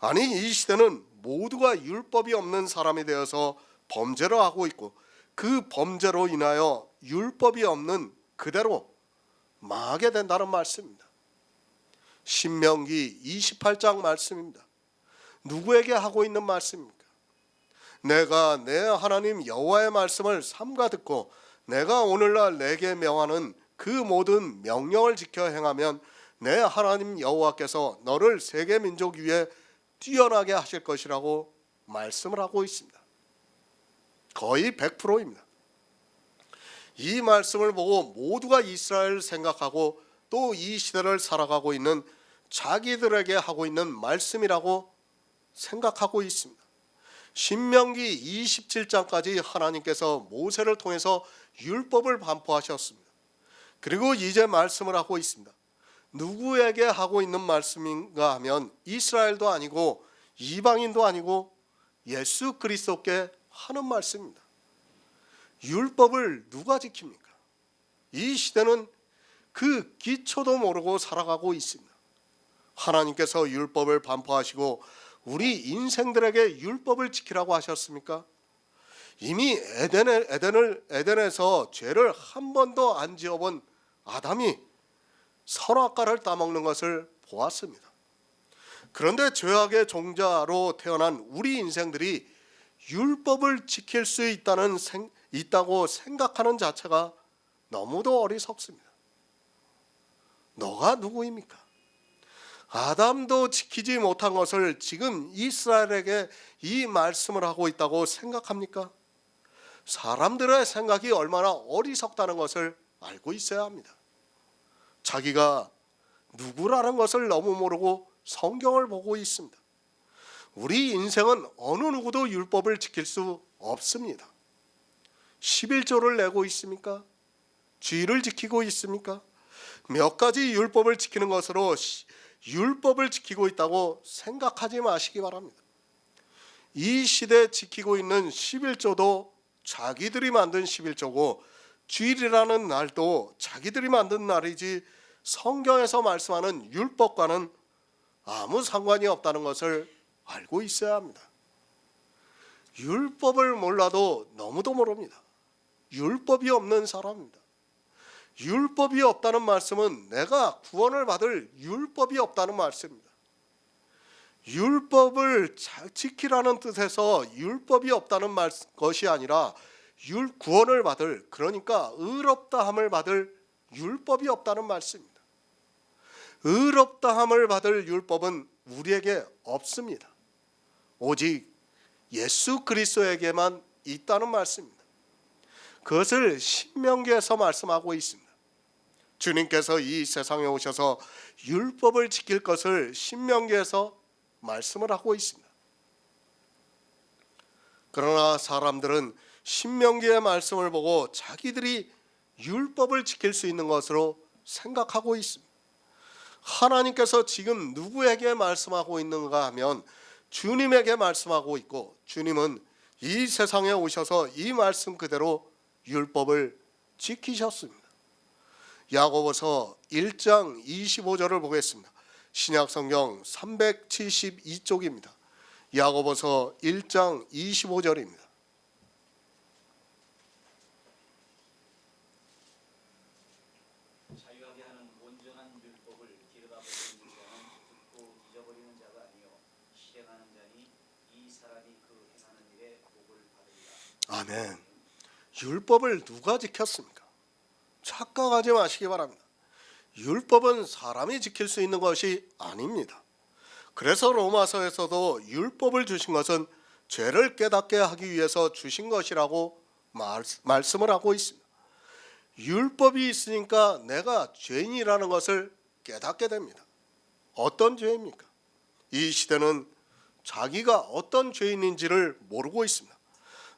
아니, 이 시대는 모두가 율법이 없는 사람이 되어서 범죄를 하고 있고 그 범죄로 인하여 율법이 없는 그대로 망하게 된다는 말씀입니다. 신명기 28장 말씀입니다. 누구에게 하고 있는 말씀입니까? 내가 내 하나님 여호와의 말씀을 삼가 듣고 내가 오늘날 내게 명하는 그 모든 명령을 지켜 행하면 내 하나님 여호와께서 너를 세계 민족 위에 뛰어나게 하실 것이라고 말씀을 하고 있습니다. 거의 100%입니다. 이 말씀을 보고 모두가 이스라엘을 생각하고 또 이 시대를 살아가고 있는 자기들에게 하고 있는 말씀이라고 생각하고 있습니다. 신명기 27장까지 하나님께서 모세를 통해서 율법을 반포하셨습니다. 그리고 이제 말씀을 하고 있습니다. 누구에게 하고 있는 말씀인가 하면 이스라엘도 아니고 이방인도 아니고 예수 그리스도께 하는 말씀입니다. 율법을 누가 지킵니까? 이 시대는 그 기초도 모르고 살아가고 있습니다. 하나님께서 율법을 반포하시고 우리 인생들에게 율법을 지키라고 하셨습니까? 이미 에덴에서 죄를 한 번도 안 지어본 아담이 선악과를 따먹는 것을 보았습니다. 그런데 죄악의 종자로 태어난 우리 인생들이 율법을 지킬 수 있다고 생각하는 자체가 너무도 어리석습니다. 너가 누구입니까? 아담도 지키지 못한 것을 지금 이스라엘에게 이 말씀을 하고 있다고 생각합니까? 사람들의 생각이 얼마나 어리석다는 것을 알고 있어야 합니다. 자기가 누구라는 것을 너무 모르고 성경을 보고 있습니다. 우리 인생은 어느 누구도 율법을 지킬 수 없습니다. 11조를 내고 있습니까? 주의를 지키고 있습니까? 몇 가지 율법을 지키는 것으로 율법을 지키고 있다고 생각하지 마시기 바랍니다. 이 시대에 지키고 있는 11조도 자기들이 만든 11조고 주일이라는 날도 자기들이 만든 날이지 성경에서 말씀하는 율법과는 아무 상관이 없다는 것을 알고 있어야 합니다. 율법을 몰라도 너무도 모릅니다. 율법이 없는 사람입니다. 율법이 없다는 말씀은 내가 구원을 받을 율법이 없다는 말씀입니다. 율법을 지키라는 뜻에서 율법이 없다는 것이 아니라 구원을 받을, 그러니까 의롭다함을 받을 율법이 없다는 말씀입니다. 의롭다함을 받을 율법은 우리에게 없습니다. 오직 예수 그리스도에게만 있다는 말씀입니다. 그것을 신명기에서 말씀하고 있습니다. 주님께서 이 세상에 오셔서 율법을 지킬 것을 신명기에서 말씀을 하고 있습니다. 그러나 사람들은 신명기의 말씀을 보고 자기들이 율법을 지킬 수 있는 것으로 생각하고 있습니다. 하나님께서 지금 누구에게 말씀하고 있는가 하면 주님에게 말씀하고 있고, 주님은 이 세상에 오셔서 이 말씀 그대로 율법을 지키셨습니다. 야고보서 1장 25절을 보겠습니다. 신약성경 372쪽입니다. 야고보서 1장 25절입니다. 자유하게 하는 온전한 율법을 들여다보는 자는 듣고 잊어버리는 자가 아니요 실행하는 자니 이 사람이 그 행하는 일에 복을 받으리라. 아멘. 율법을 누가 지켰습니까? 착각하지 마시기 바랍니다. 율법은 사람이 지킬 수 있는 것이 아닙니다. 그래서 로마서에서도 율법을 주신 것은 죄를 깨닫게 하기 위해서 주신 것이라고 말씀을 하고 있습니다. 율법이 있으니까 내가 죄인이라는 것을 깨닫게 됩니다. 어떤 죄입니까? 이 시대는 자기가 어떤 죄인인지를 모르고 있습니다.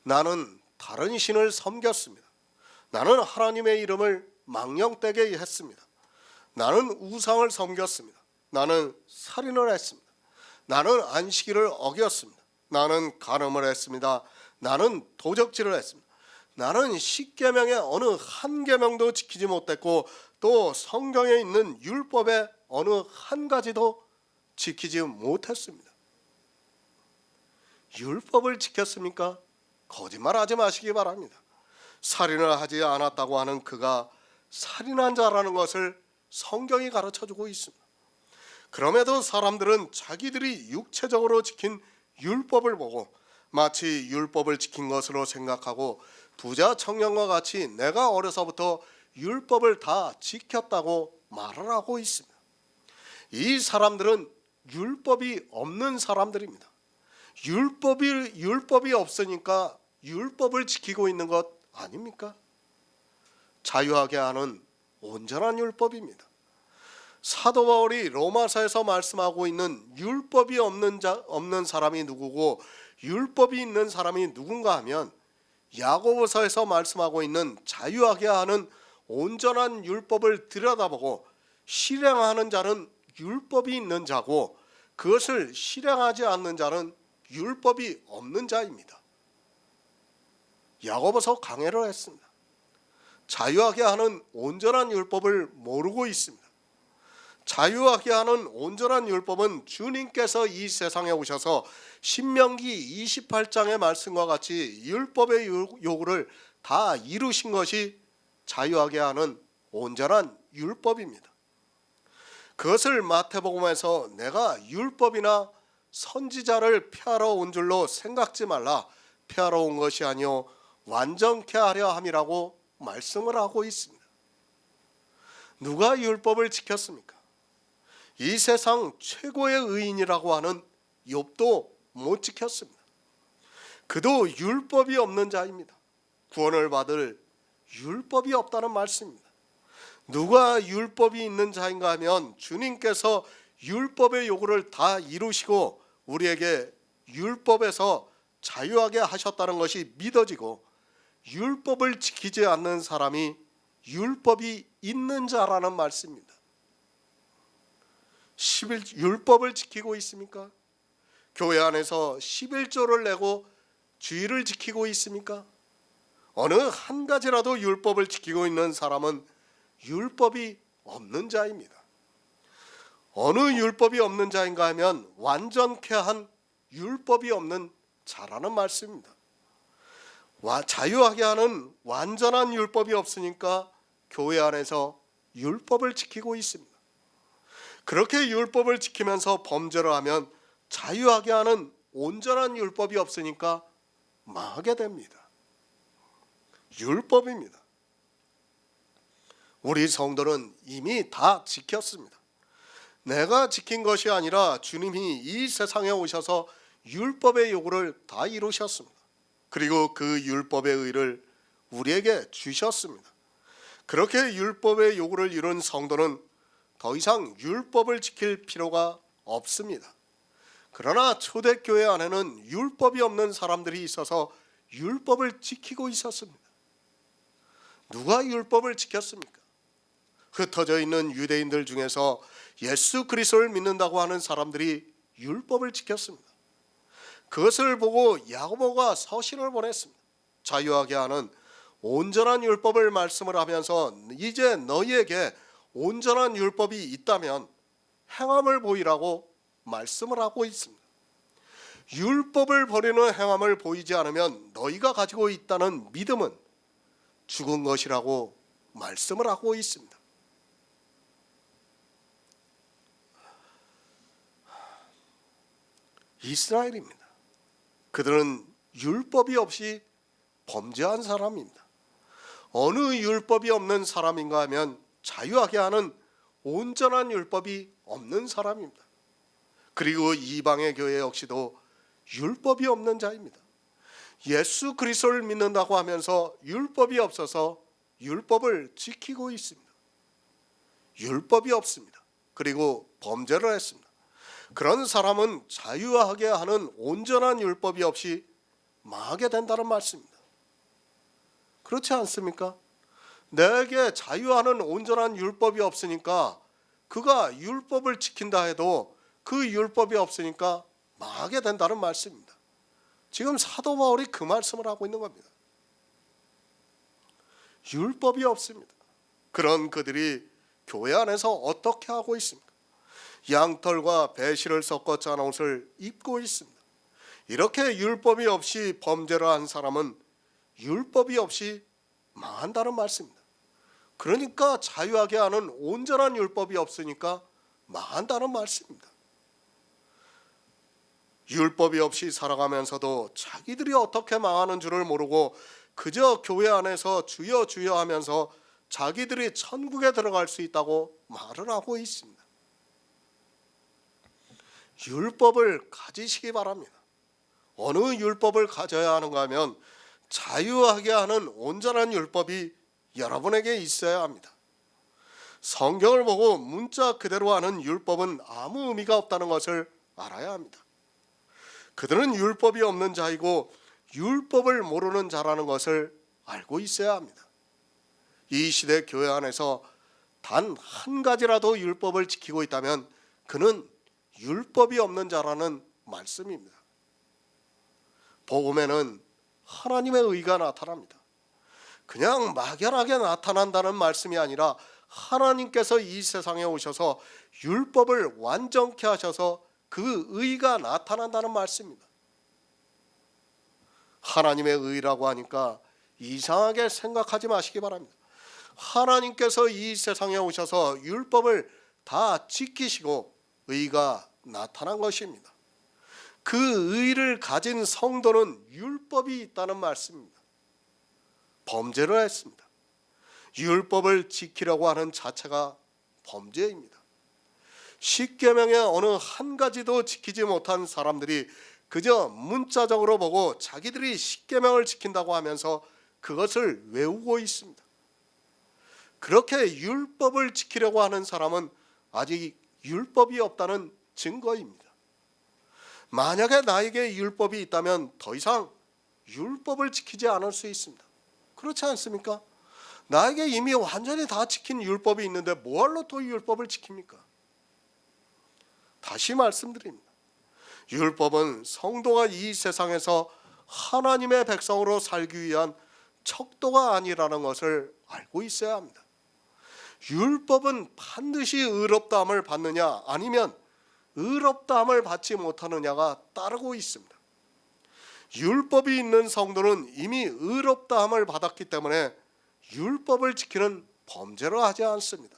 나는 다른 신을 섬겼습니다. 나는 하나님의 이름을 망령되게 했습니다. 나는 우상을 섬겼습니다. 나는 살인을 했습니다. 나는 안식일을 어겼습니다. 나는 간음을 했습니다. 나는 도적질을 했습니다. 나는 십계명의 어느 한 계명도 지키지 못했고, 또 성경에 있는 율법의 어느 한 가지도 지키지 못했습니다. 율법을 지켰습니까? 거짓말하지 마시기 바랍니다. 살인을 하지 않았다고 하는 그가 살인한 자라는 것을 성경이 가르쳐주고 있습니다. 그럼에도 사람들은 자기들이 육체적으로 지킨 율법을 보고 마치 율법을 지킨 것으로 생각하고 부자 청년과 같이 내가 어려서부터 율법을 다 지켰다고 말을 하고 있습니다. 이 사람들은 율법이 없는 사람들입니다. 율법이 없으니까 율법을 지키고 있는 것 아닙니까? 자유하게 하는 온전한 율법입니다. 사도 바울이 로마서에서 말씀하고 있는 율법이 없는 사람이 누구고 율법이 있는 사람이 누군가 하면 야고보서에서 말씀하고 있는 자유하게 하는 온전한 율법을 들여다보고 실행하는 자는 율법이 있는 자고, 그것을 실행하지 않는 자는 율법이 없는 자입니다. 야고보서 강해를 했습니다. 자유하게 하는 온전한 율법을 모르고 있습니다. 자유하게 하는 온전한 율법은 주님께서 이 세상에 오셔서 신명기 28장의 말씀과 같이 율법의 요구를 다 이루신 것이 자유하게 하는 온전한 율법입니다. 그것을 마태복음에서 내가 율법이나 선지자를 폐하러 온 줄로 생각지 말라, 폐하러 온 것이 아니요 완전케 하려 함이라고 말씀을 하고 있습니다. 누가 율법을 지켰습니까? 이 세상 최고의 의인이라고 하는 욥도 못 지켰습니다. 그도 율법이 없는 자입니다. 구원을 받을 율법이 없다는 말씀입니다. 누가 율법이 있는 자인가 하면 주님께서 율법의 요구를 다 이루시고 우리에게 율법에서 자유하게 하셨다는 것이 믿어지고, 율법을 지키지 않는 사람이 율법이 있는 자라는 말씀입니다. 율법을 지키고 있습니까? 교회 안에서 11조를 내고 주의를 지키고 있습니까? 어느 한 가지라도 율법을 지키고 있는 사람은 율법이 없는 자입니다. 어느 율법이 없는 자인가 하면 완전케 한 율법이 없는 자라는 말씀입니다. 자유하게 하는 완전한 율법이 없으니까 교회 안에서 율법을 지키고 있습니다. 그렇게 율법을 지키면서 범죄를 하면 자유하게 하는 온전한 율법이 없으니까 망하게 됩니다. 율법입니다. 우리 성도는 이미 다 지켰습니다. 내가 지킨 것이 아니라 주님이 이 세상에 오셔서 율법의 요구를 다 이루셨습니다. 그리고 그 율법의 의를 우리에게 주셨습니다. 그렇게 율법의 요구를 이룬 성도는 더 이상 율법을 지킬 필요가 없습니다. 그러나 초대교회 안에는 율법이 없는 사람들이 있어서 율법을 지키고 있었습니다. 누가 율법을 지켰습니까? 흩어져 있는 유대인들 중에서 예수 그리스도를 믿는다고 하는 사람들이 율법을 지켰습니다. 그것을 보고 야고보가 서신을 보냈습니다. 자유하게 하는 온전한 율법을 말씀을 하면서 이제 너희에게 온전한 율법이 있다면 행함을 보이라고 말씀을 하고 있습니다. 율법을 버리는 행함을 보이지 않으면 너희가 가지고 있다는 믿음은 죽은 것이라고 말씀을 하고 있습니다. 이스라엘입니다. 그들은 율법이 없이 범죄한 사람입니다. 어느 율법이 없는 사람인가 하면 자유하게 하는 온전한 율법이 없는 사람입니다. 그리고 이방의 교회 역시도 율법이 없는 자입니다. 예수 그리스도를 믿는다고 하면서 율법이 없어서 율법을 지키고 있습니다. 율법이 없습니다. 그리고 범죄를 했습니다. 그런 사람은 자유하게 하는 온전한 율법이 없이 망하게 된다는 말씀입니다. 그렇지 않습니까? 내게 자유하는 온전한 율법이 없으니까 그가 율법을 지킨다 해도 그 율법이 없으니까 망하게 된다는 말씀입니다. 지금 사도 바울이 그 말씀을 하고 있는 겁니다. 율법이 없습니다. 그런 그들이 교회 안에서 어떻게 하고 있습니까? 양털과 배실을 섞어 짠 옷을 입고 있습니다. 이렇게 율법이 없이 범죄를 한 사람은 율법이 없이 망한다는 말씀입니다. 그러니까 자유하게 하는 온전한 율법이 없으니까 망한다는 말씀입니다. 율법이 없이 살아가면서도 자기들이 어떻게 망하는 줄을 모르고 그저 교회 안에서 주여 주여 하면서 자기들이 천국에 들어갈 수 있다고 말을 하고 있습니다. 율법을 가지시기 바랍니다. 어느 율법을 가져야 하는가 하면 자유하게 하는 온전한 율법이 여러분에게 있어야 합니다. 성경을 보고 문자 그대로 하는 율법은 아무 의미가 없다는 것을 알아야 합니다. 그들은 율법이 없는 자이고 율법을 모르는 자라는 것을 알고 있어야 합니다. 이 시대 교회 안에서 단 한 가지라도 율법을 지키고 있다면 그는 율법이 없는 자라는 말씀입니다. 복음에는 하나님의 의가 나타납니다. 그냥 막연하게 나타난다는 말씀이 아니라 하나님께서 이 세상에 오셔서 율법을 완전케 하셔서 그 의가 나타난다는 말씀입니다. 하나님의 의라고 하니까 이상하게 생각하지 마시기 바랍니다. 하나님께서 이 세상에 오셔서 율법을 다 지키시고 의가 나타난 것입니다. 그 의를 가진 성도는 율법이 있다는 말씀입니다. 범죄를 했습니다. 율법을 지키려고 하는 자체가 범죄입니다. 십계명의 어느 한 가지도 지키지 못한 사람들이 그저 문자적으로 보고 자기들이 십계명을 지킨다고 하면서 그것을 외우고 있습니다. 그렇게 율법을 지키려고 하는 사람은 아직 율법이 없다는 증거입니다. 만약에 나에게 율법이 있다면 더 이상 율법을 지키지 않을 수 있습니다. 그렇지 않습니까? 나에게 이미 완전히 다 지킨 율법이 있는데 뭐하러 또 율법을 지킵니까? 다시 말씀드립니다. 율법은 성도가 이 세상에서 하나님의 백성으로 살기 위한 척도가 아니라는 것을 알고 있어야 합니다. 율법은 반드시 의롭다함을 받느냐 아니면 의롭다함을 받지 못하느냐가 따르고 있습니다. 율법이 있는 성도는 이미 의롭다함을 받았기 때문에 율법을 지키는 범죄를 하지 않습니다.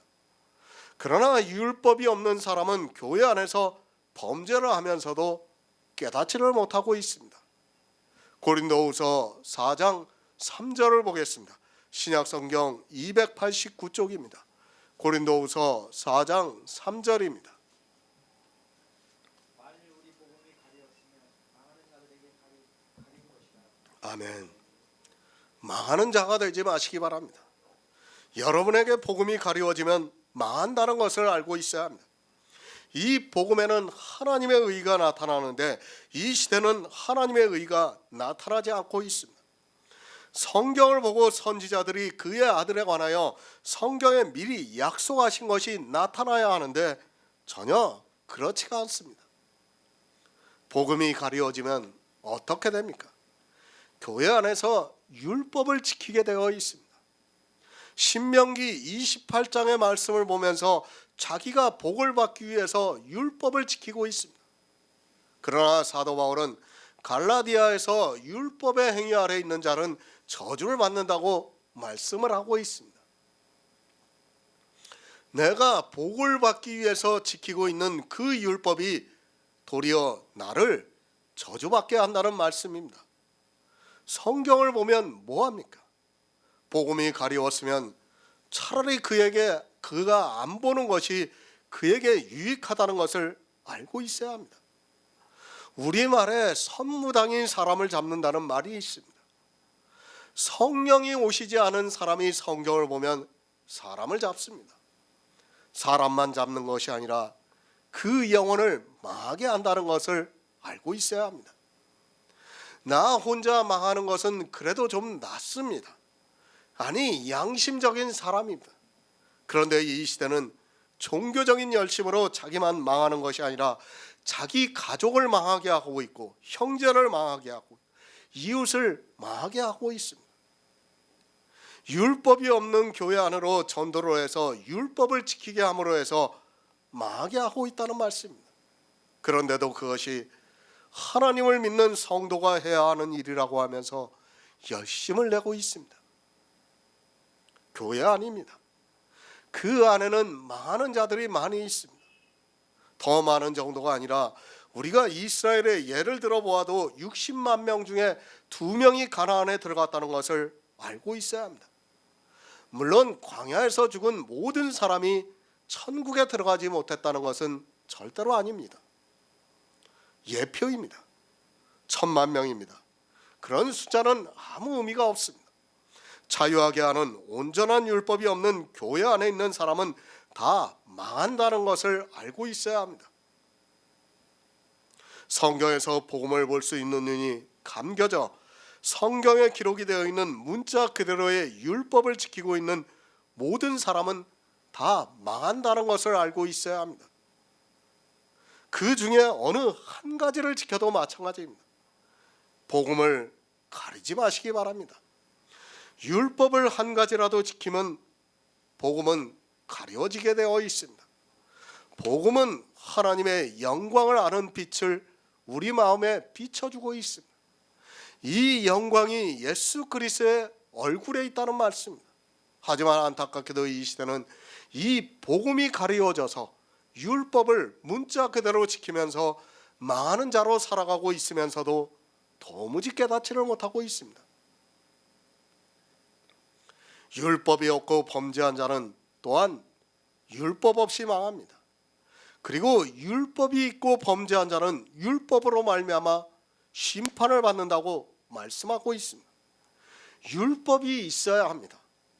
그러나 율법이 없는 사람은 교회 안에서 범죄를 하면서도 깨닫지를 못하고 있습니다. 고린도후서 4장 3절을 보겠습니다. 신약성경 289쪽입니다. 고린도후서 4장 3절입니다. 아멘. 망하는 자가 되지 마시기 바랍니다. 여러분에게 복음이 가리워지면 망한다는 것을 알고 있어야 합니다. 이 복음에는 하나님의 의가 나타나는데 이 시대는 하나님의 의가 나타나지 않고 있습니다. 성경을 보고 선지자들이 그의 아들에 관하여 성경에 미리 약속하신 것이 나타나야 하는데 전혀 그렇지가 않습니다. 복음이 가리워지면 어떻게 됩니까? 교회 안에서 율법을 지키게 되어 있습니다. 신명기 28장의 말씀을 보면서 자기가 복을 받기 위해서 율법을 지키고 있습니다. 그러나 사도 바울은 갈라디아에서 율법의 행위 아래 있는 자는 저주를 받는다고 말씀을 하고 있습니다. 내가 복을 받기 위해서 지키고 있는 그 율법이 도리어 나를 저주받게 한다는 말씀입니다. 성경을 보면 뭐합니까? 복음이 가리웠으면 차라리 그가 안 보는 것이 그에게 유익하다는 것을 알고 있어야 합니다. 우리말에 선무당인 사람을 잡는다는 말이 있습니다. 성령이 오시지 않은 사람이 성경을 보면 사람을 잡습니다. 사람만 잡는 것이 아니라 그 영혼을 망하게 한다는 것을 알고 있어야 합니다. 나 혼자 망하는 것은 그래도 좀 낫습니다. 아니, 양심적인 사람입니다. 그런데 이 시대는 종교적인 열심으로 자기만 망하는 것이 아니라 자기 가족을 망하게 하고 있고 형제를 망하게 하고 이웃을 망하게 하고 있습니다. 율법이 없는 교회 안으로 전도를 해서 율법을 지키게 함으로 해서 망하게 하고 있다는 말씀입니다. 그런데도 그것이 하나님을 믿는 성도가 해야 하는 일이라고 하면서 열심을 내고 있습니다. 교회 아닙니다. 그 안에는 망하는 자들이 많이 있습니다. 더 많은 정도가 아니라 우리가 이스라엘의 예를 들어 보아도 60만 명 중에 2명이 가나안에 들어갔다는 것을 알고 있어야 합니다. 물론 광야에서 죽은 모든 사람이 천국에 들어가지 못했다는 것은 절대로 아닙니다. 예표입니다. 1000만 명입니다. 그런 숫자는 아무 의미가 없습니다. 자유하게 하는 온전한 율법이 없는 교회 안에 있는 사람은 다 망한다는 것을 알고 있어야 합니다. 성경에서 복음을 볼 수 있는 눈이 감겨져 성경에 기록이 되어 있는 문자 그대로의 율법을 지키고 있는 모든 사람은 다 망한다는 것을 알고 있어야 합니다. 그 중에 어느 한 가지를 지켜도 마찬가지입니다. 복음을 가리지 마시기 바랍니다. 율법을 한 가지라도 지키면 복음은 가려지게 되어 있습니다. 복음은 하나님의 영광을 아는 빛을 우리 마음에 비춰주고 있습니다. 이 영광이 예수 그리스도의 얼굴에 있다는 말씀입니다. 하지만 안타깝게도 이 시대는 이 복음이 가리워져서 율법을 문자 그대로 지키면서 많은 자로 살아가고 있으면서도 도무지 깨닫지를 못하고 있습니다. 율법이 없고 범죄한 자는 또한 율법 없이 망합니다. 그리고 율법이 있고 범죄한 자는 율법으로 말미암아 심판을 받는다고 말씀하고 있습니다. 율법이 있어야 합니다.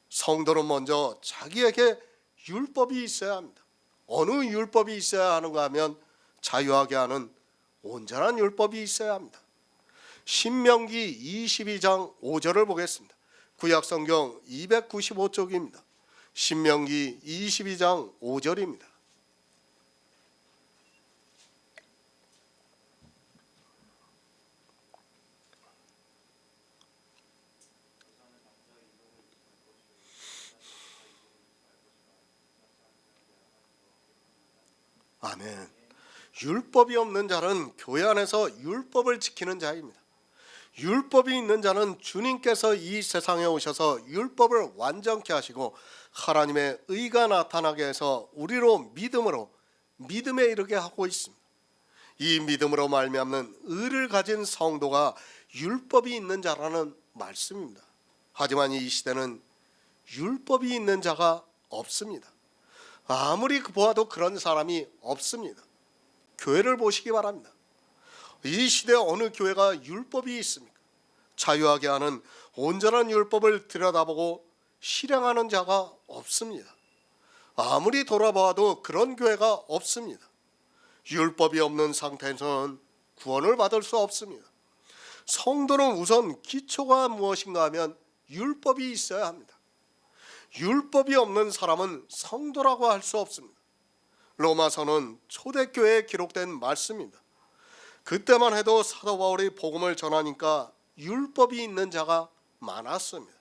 성도는 먼저 자기에게 율법이 있어야 합니다. 어느 율법이 있어야 하는가 하면 자유하게 하는 온전한 율법이 있어야 합니다. 신명기 22장 5절을 보겠습니다. 구약성경 295쪽입니다. 신명기 22장 5절입니다. 아멘. 율법이 없는 자는 교회 안에서 율법을 지키는 자입니다. 율법이 있는 자는 주님께서 이 세상에 오셔서 율법을 완전케 하시고 하나님의 의가 나타나게 해서 우리로 믿음에 이르게 하고 있습니다. 이 믿음으로 말미암는 의를 가진 성도가 율법이 있는 자라는 말씀입니다. 하지만 이 시대는 율법이 있는 자가 없습니다. 아무리 보아도 그런 사람이 없습니다. 교회를 보시기 바랍니다. 이 시대에 어느 교회가 율법이 있습니까? 자유하게 하는 온전한 율법을 들여다보고 실행하는 자가 없습니다. 아무리 돌아보아도 그런 교회가 없습니다. 율법이 없는 상태에서는 구원을 받을 수 없습니다. 성도는 우선 기초가 무엇인가 하면 율법이 있어야 합니다. 율법이 없는 사람은 성도라고 할 수 없습니다. 로마서는 초대교회에 기록된 말씀입니다. 그때만 해도 사도 바울이 복음을 전하니까 율법이 있는 자가 많았습니다.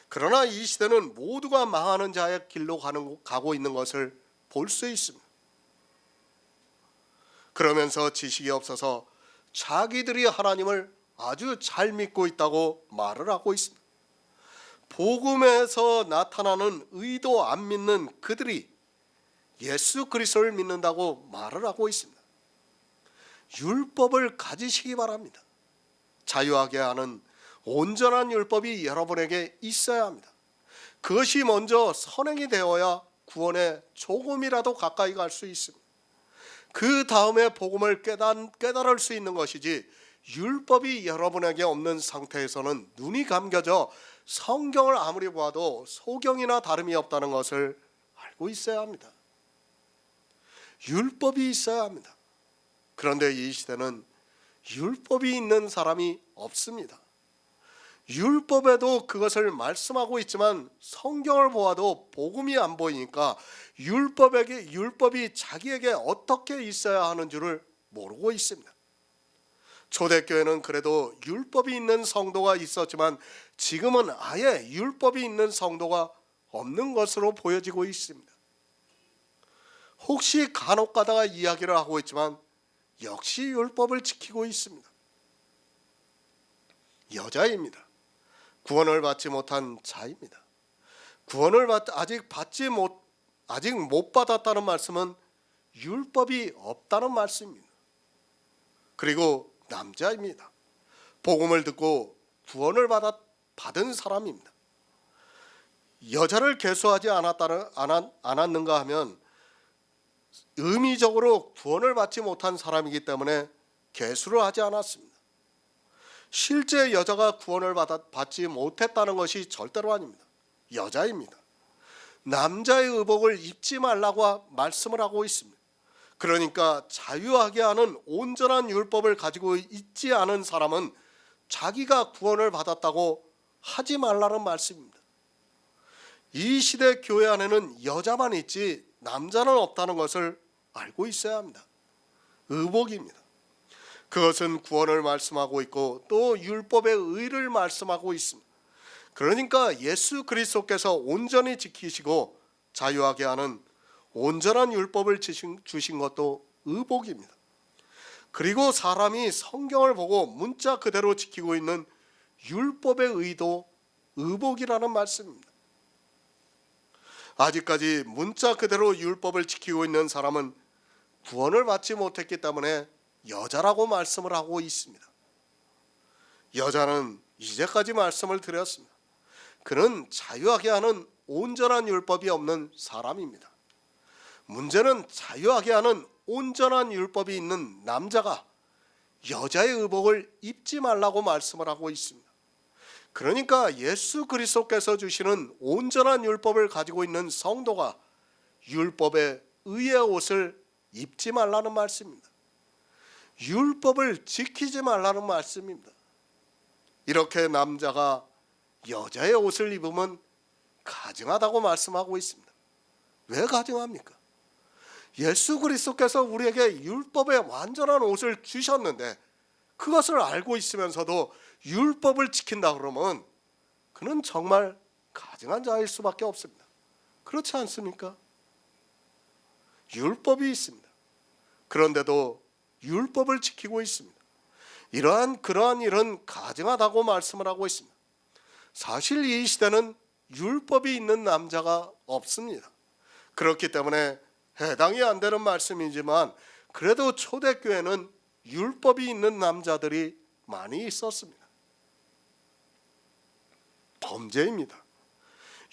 그러나 이 시대는 모두가 망하는 자의 길로 가고 있는 것을 볼 수 있습니다. 그러면서 지식이 없어서 자기들이 하나님을 아주 잘 믿고 있다고 말을 하고 있습니다. 복음에서 나타나는 의도 안 믿는 그들이 예수 그리스도를 믿는다고 말을 하고 있습니다. 율법을 가지시기 바랍니다. 자유하게 하는 온전한 율법이 여러분에게 있어야 합니다. 그것이 먼저 선행이 되어야 구원에 조금이라도 가까이 갈 수 있습니다. 그 다음에 복음을 깨달을 수 있는 것이지 율법이 여러분에게 없는 상태에서는 눈이 감겨져 성경을 아무리 보아도 소경이나 다름이 없다는 것을 알고 있어야 합니다. 율법이 있어야 합니다. 그런데 이 시대는 율법이 있는 사람이 없습니다. 율법에도 그것을 말씀하고 있지만 성경을 보아도 복음이 안 보이니까 율법이 자기에게 어떻게 있어야 하는 줄을 모르고 있습니다. 초대교회는 그래도 율법이 있는 성도가 있었지만 지금은 아예 율법이 있는 성도가 없는 것으로 보여지고 있습니다. 혹시 간혹 가다가 이야기를 하고 있지만 역시 율법을 지키고 있습니다. 여자입니다. 구원을 받지 못한 자입니다. 구원을 아직 못 받았다는 말씀은 율법이 없다는 말씀입니다. 그리고 남자입니다. 복음을 듣고 구원을 받은 사람입니다. 여자를 계수하지 않았는가 하면 의미적으로 구원을 받지 못한 사람이기 때문에 계수를 하지 않았습니다. 실제 여자가 구원을 받지 못했다는 것이 절대로 아닙니다. 여자입니다. 남자의 의복을 입지 말라고 말씀을 하고 있습니다. 그러니까 자유하게 하는 온전한 율법을 가지고 있지 않은 사람은 자기가 구원을 받았다고 하지 말라는 말씀입니다. 이 시대 교회 안에는 여자만 있지 남자는 없다는 것을 알고 있어야 합니다. 의복입니다. 그것은 구원을 말씀하고 있고 또 율법의 의를 말씀하고 있습니다. 그러니까 예수 그리스도께서 온전히 지키시고 자유하게 하는 온전한 율법을 주신 것도 의복입니다. 그리고 사람이 성경을 보고 문자 그대로 지키고 있는 율법의 의도 의복이라는 말씀입니다. 아직까지 문자 그대로 율법을 지키고 있는 사람은 구원을 받지 못했기 때문에 여자라고 말씀을 하고 있습니다. 여자는 이제까지 말씀을 드렸습니다. 그는 자유하게 하는 온전한 율법이 없는 사람입니다. 문제는 자유하게 하는 온전한 율법이 있는 남자가 여자의 의복을 입지 말라고 말씀을 하고 있습니다. 그러니까 예수 그리스도께서 주시는 온전한 율법을 가지고 있는 성도가 율법의 의의 옷을 입지 말라는 말씀입니다. 율법을 지키지 말라는 말씀입니다. 이렇게 남자가 여자의 옷을 입으면 가증하다고 말씀하고 있습니다. 왜 가증합니까? 예수 그리스도께서 우리에게 율법의 완전한 옷을 주셨는데 그것을 알고 있으면서도 율법을 지킨다 그러면 그는 정말 가증한 자일 수밖에 없습니다. 그렇지 않습니까? 율법이 있습니다. 그런데도 율법을 지키고 있습니다. 그러한 일은 가증하다고 말씀을 하고 있습니다. 사실 이 시대는 율법이 있는 남자가 없습니다. 그렇기 때문에 해당이 안 되는 말씀이지만 그래도 초대교회는 율법이 있는 남자들이 많이 있었습니다. 범죄입니다.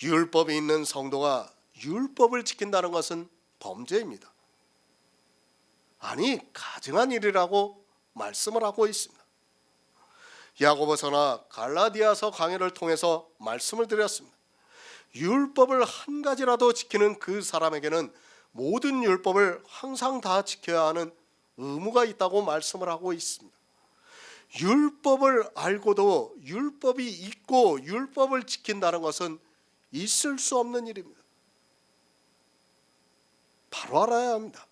율법이 있는 성도가 율법을 지킨다는 것은 범죄입니다. 아니, 가증한 일이라고 말씀을 하고 있습니다. 야고보서나 갈라디아서 강해를 통해서 말씀을 드렸습니다. 율법을 한 가지라도 지키는 그 사람에게는 모든 율법을 항상 다 지켜야 하는 의무가 있다고 말씀을 하고 있습니다. 율법을 알고도 율법이 있고 율법을 지킨다는 것은 있을 수 없는 일입니다. 바로 알아야 합니다.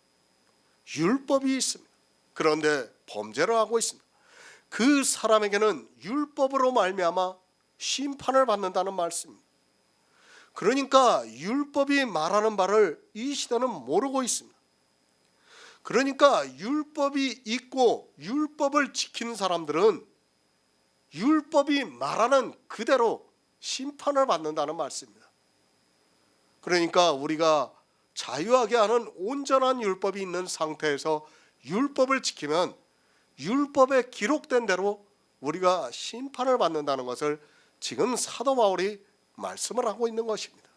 율법이 있습니다. 그런데 범죄를 하고 있습니다. 그 사람에게는 율법으로 말미암아 심판을 받는다는 말씀입니다. 그러니까 율법이 말하는 바를 이 시대는 모르고 있습니다. 그러니까 율법이 있고 율법을 지키는 사람들은 율법이 말하는 그대로 심판을 받는다는 말씀입니다. 그러니까 우리가 자유하게 하는 온전한 율법이 있는 상태에서 율법을 지키면 율법에 기록된 대로 우리가 심판을 받는다는 것을 지금 사도 바울이 말씀을 하고 있는 것입니다.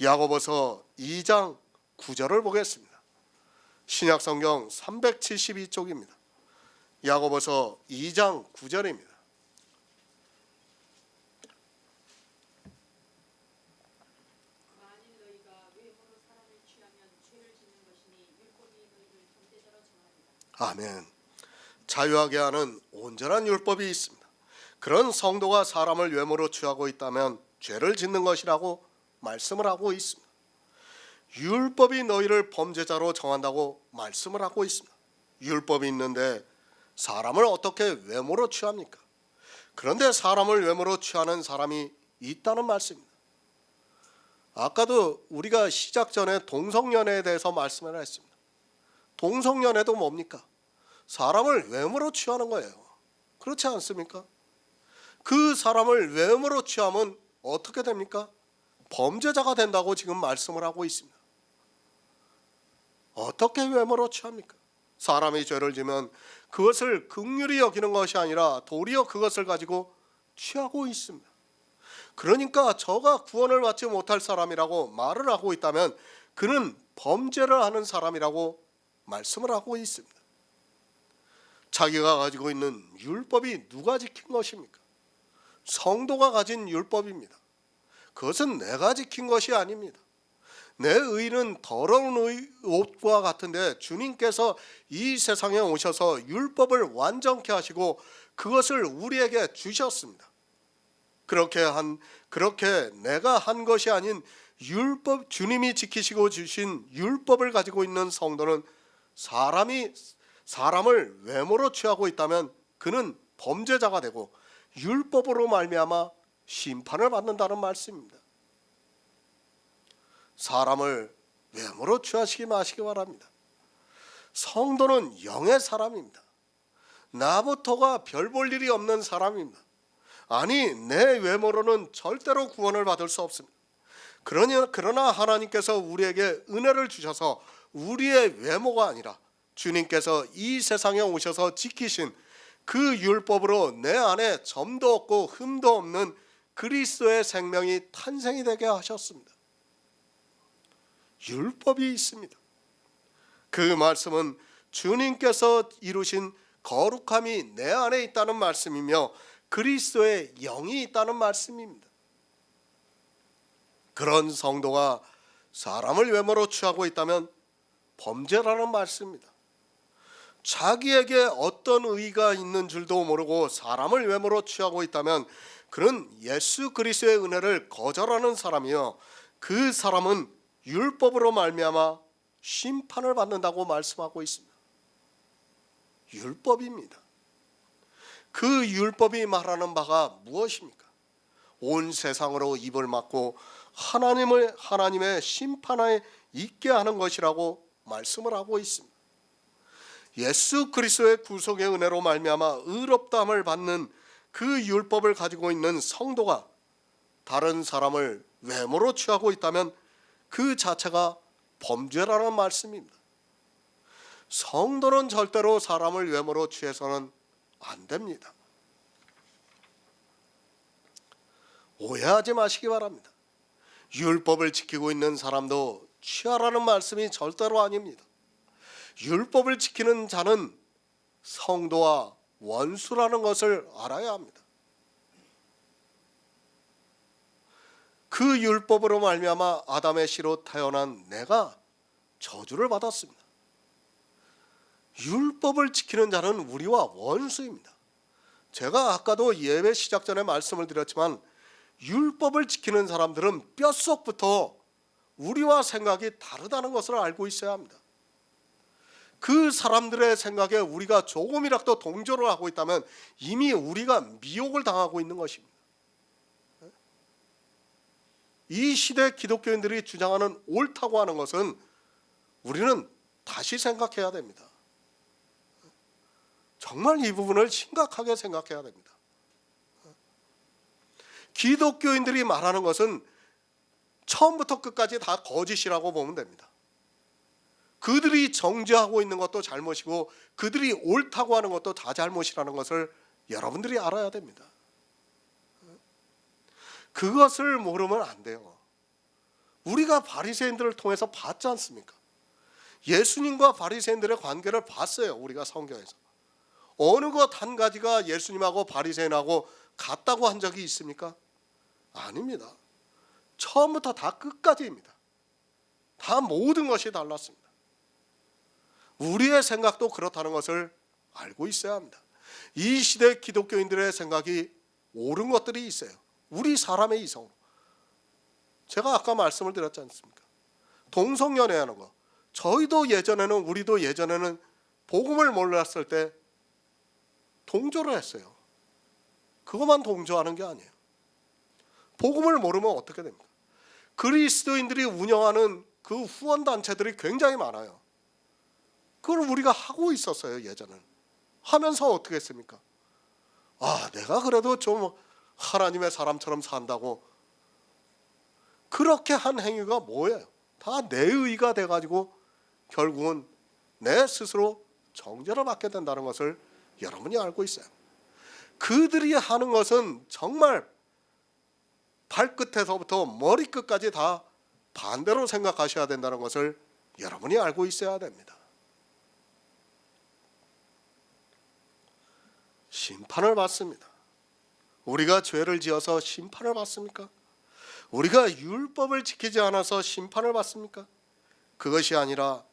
야고보서 2장 9절을 보겠습니다. 신약성경 372쪽입니다. 야고보서 2장 9절입니다. 아멘. 자유하게 하는 온전한 율법이 있습니다. 그런 성도가 사람을 외모로 취하고 있다면 죄를 짓는 것이라고 말씀을 하고 있습니다. 율법이 너희를 범죄자로 정한다고 말씀을 하고 있습니다. 율법이 있는데 사람을 어떻게 외모로 취합니까? 그런데 사람을 외모로 취하는 사람이 있다는 말씀입니다. 아까도 우리가 시작 전에 동성연애에 대해서 말씀을 했습니다. 동성연애도 뭡니까? 사람을 외모로 취하는 거예요. 그렇지 않습니까? 그 사람을 외모로 취하면 어떻게 됩니까? 범죄자가 된다고 지금 말씀을 하고 있습니다. 어떻게 외모로 취합니까? 사람이 죄를 지면 그것을 긍휼히 여기는 것이 아니라 도리어 그것을 가지고 취하고 있습니다. 그러니까 저가 구원을 받지 못할 사람이라고 말을 하고 있다면 그는 범죄를 하는 사람이라고 말씀을 하고 있습니다. 자기가 가지고 있는 율법이 누가 지킨 것입니까? 성도가 가진 율법입니다. 그것은 내가 지킨 것이 아닙니다. 내 의는 더러운 옷과 같은데 주님께서 이 세상에 오셔서 율법을 완전케 하시고 그것을 우리에게 주셨습니다. 그렇게 내가 한 것이 아닌 율법, 주님이 지키시고 주신 율법을 가지고 있는 성도는 사람을 외모로 취하고 있다면 그는 범죄자가 되고 율법으로 말미암아 심판을 받는다는 말씀입니다. 사람을 외모로 취하시기 마시기 바랍니다. 성도는 영의 사람입니다. 나부터가 별 볼 일이 없는 사람입니다. 아니, 내 외모로는 절대로 구원을 받을 수 없습니다. 그러나 하나님께서 우리에게 은혜를 주셔서 우리의 외모가 아니라 주님께서 이 세상에 오셔서 지키신 그 율법으로 내 안에 점도 없고 흠도 없는 그리스도의 생명이 탄생이 되게 하셨습니다. 율법이 있습니다. 그 말씀은 주님께서 이루신 거룩함이 내 안에 있다는 말씀이며 그리스도의 영이 있다는 말씀입니다. 그런 성도가 사람을 외모로 취하고 있다면 범죄라는 말씀입니다. 자기에게 어떤 의의가 있는 줄도 모르고 사람을 외모로 취하고 있다면 그는 예수 그리스도의 은혜를 거절하는 사람이요, 그 사람은 율법으로 말미암아 심판을 받는다고 말씀하고 있습니다. 율법입니다. 그 율법이 말하는 바가 무엇입니까? 온 세상으로 입을 막고 하나님의 심판에 있게 하는 것이라고 말씀을 하고 있습니다. 예수 그리스도의 구속의 은혜로 말미암아 의롭다함을 받는 그 율법을 가지고 있는 성도가 다른 사람을 외모로 취하고 있다면 그 자체가 범죄라는 말씀입니다. 성도는 절대로 사람을 외모로 취해서는 안 됩니다. 오해하지 마시기 바랍니다. 율법을 지키고 있는 사람도 취하라는 말씀이 절대로 아닙니다. 율법을 지키는 자는 성도와 원수라는 것을 알아야 합니다. 그 율법으로 말미암아 아담의 씨로 태어난 내가 저주를 받았습니다. 율법을 지키는 자는 우리와 원수입니다. 제가 아까도 예배 시작 전에 말씀을 드렸지만 율법을 지키는 사람들은 뼛속부터 우리와 생각이 다르다는 것을 알고 있어야 합니다. 그 사람들의 생각에 우리가 조금이라도 동조를 하고 있다면 이미 우리가 미혹을 당하고 있는 것입니다. 이 시대 기독교인들이 주장하는 옳다고 하는 것은 우리는 다시 생각해야 됩니다. 정말 이 부분을 심각하게 생각해야 됩니다. 기독교인들이 말하는 것은 처음부터 끝까지 다 거짓이라고 보면 됩니다. 그들이 정죄하고 있는 것도 잘못이고 그들이 옳다고 하는 것도 다 잘못이라는 것을 여러분들이 알아야 됩니다. 그것을 모르면 안 돼요. 우리가 바리새인들을 통해서 봤지 않습니까? 예수님과 바리새인들의 관계를 봤어요. 우리가 성경에서. 어느 것 한 가지가 예수님하고 바리새인하고 같다고 한 적이 있습니까? 아닙니다. 처음부터 다 끝까지입니다. 다 모든 것이 달랐습니다. 우리의 생각도 그렇다는 것을 알고 있어야 합니다. 이 시대 기독교인들의 생각이 옳은 것들이 있어요. 우리 사람의 이성으로. 제가 아까 말씀을 드렸지 않습니까? 동성연애하는 거. 우리도 예전에는 복음을 몰랐을 때 동조를 했어요. 그것만 동조하는 게 아니에요. 복음을 모르면 어떻게 됩니까? 그리스도인들이 운영하는 그 후원단체들이 굉장히 많아요. 그걸 우리가 하고 있었어요. 예전에는. 하면서 어떻게 했습니까? 내가 그래도 좀 하나님의 사람처럼 산다고. 그렇게 한 행위가 뭐예요? 다 내 의가 돼가지고 결국은 내 스스로 정죄를 받게 된다는 것을 여러분이 알고 있어요. 그들이 하는 것은 정말 발끝에서부터 머리끝까지 다 반대로 생각하셔야 된다는 것을 여러분이 알고 있어야 됩니다. 심판을 받습니다. 우리가 죄를 지어서 심판을 받습니까? 우리가 율법을 지키지 않아서 심판을 받습니까? 그것이 아니라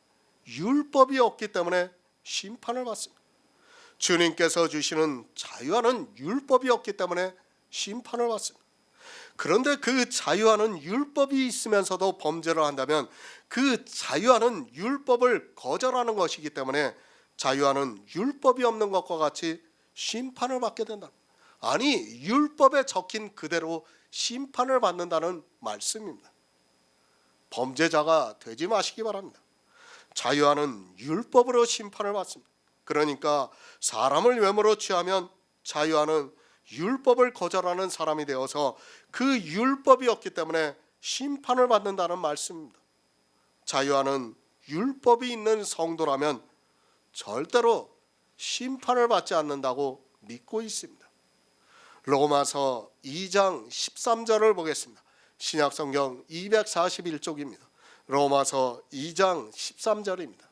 율법이 없기 때문에 심판을 받습니다. 주님께서 주시는 자유하는 율법이 없기 때문에 심판을 받습니다. 그런데 그 자유하는 율법이 있으면서도 범죄를 한다면 그 자유하는 율법을 거절하는 것이기 때문에 자유하는 율법이 없는 것과 같이 심판을 받게 된다. 아니, 율법에 적힌 그대로 심판을 받는다는 말씀입니다. 범죄자가 되지 마시기 바랍니다. 자유하는 율법으로 심판을 받습니다. 그러니까 사람을 외모로 취하면 자유하는 율법을 거절하는 사람이 되어서 그 율법이 없기 때문에 심판을 받는다는 말씀입니다. 자유하는 율법이 있는 성도라면 절대로 심판을 받지 않는다고 믿고 있습니다. 로마서 2장 13절을 보겠습니다. 신약성경 241쪽입니다. 로마서 2장 13절입니다.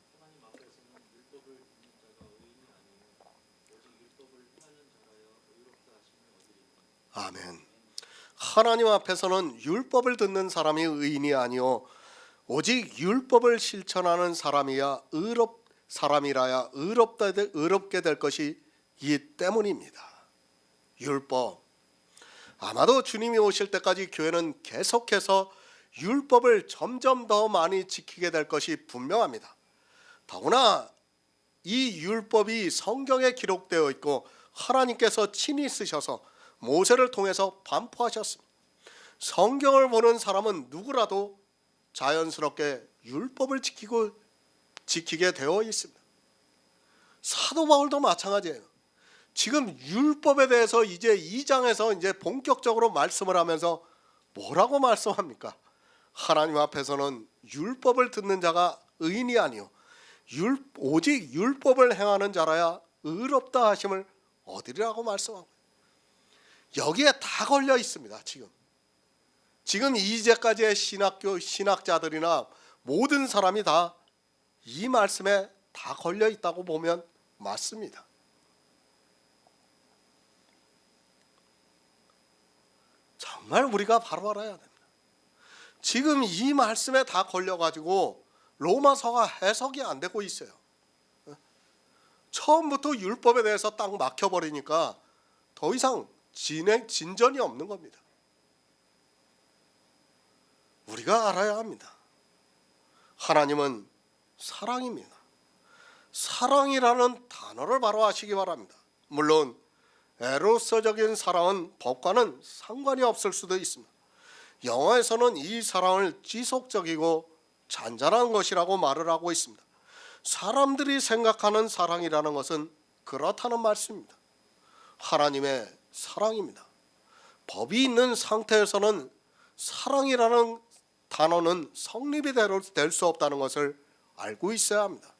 하나님 앞에서는 율법을 듣는 자가 의인이 아니요 오직 율법을 행하는 자라야 의롭다 하심이 어디리니. 아멘. 하나님 앞에서는 율법을 듣는 사람이 의인이 아니요 오직 율법을 실천하는 사람이라야 의롭게 될 것이 이 때문입니다. 율법. 아마도 주님이 오실 때까지 교회는 계속해서 율법을 점점 더 많이 지키게 될 것이 분명합니다. 더구나 이 율법이 성경에 기록되어 있고 하나님께서 친히 쓰셔서 모세를 통해서 반포하셨습니다. 성경을 보는 사람은 누구라도 자연스럽게 율법을 지키게 되어 있습니다. 사도 바울도 마찬가지예요. 지금 율법에 대해서 이제 2장에서 이제 본격적으로 말씀을 하면서 뭐라고 말씀합니까? 하나님 앞에서는 율법을 듣는 자가 의인이 아니요 오직 율법을 행하는 자라야 의롭다 하심을 얻으리라고 말씀하고 여기에 다 걸려 있습니다. 지금 이제까지의 신학자들이나 모든 사람이 다 이 말씀에 다 걸려 있다고 보면 맞습니다. 정말 우리가 바로 알아야 됩니다. 지금 이 말씀에 다 걸려가지고 로마서가 해석이 안 되고 있어요. 처음부터 율법에 대해서 딱 막혀버리니까 더 이상 진전이 없는 겁니다. 우리가 알아야 합니다. 하나님은 사랑입니다. 사랑이라는 단어를 바로 아시기 바랍니다. 물론 에로서적인 사랑은 법과는 상관이 없을 수도 있습니다. 영어에서는 이 사랑을 지속적이고 잔잔한 것이라고 말을 하고 있습니다. 사람들이 생각하는 사랑이라는 것은 그렇다는 말씀입니다. 하나님의 사랑입니다. 법이 있는 상태에서는 사랑이라는 단어는 성립이 될 수 없다는 것을 알고 있어야 합니다.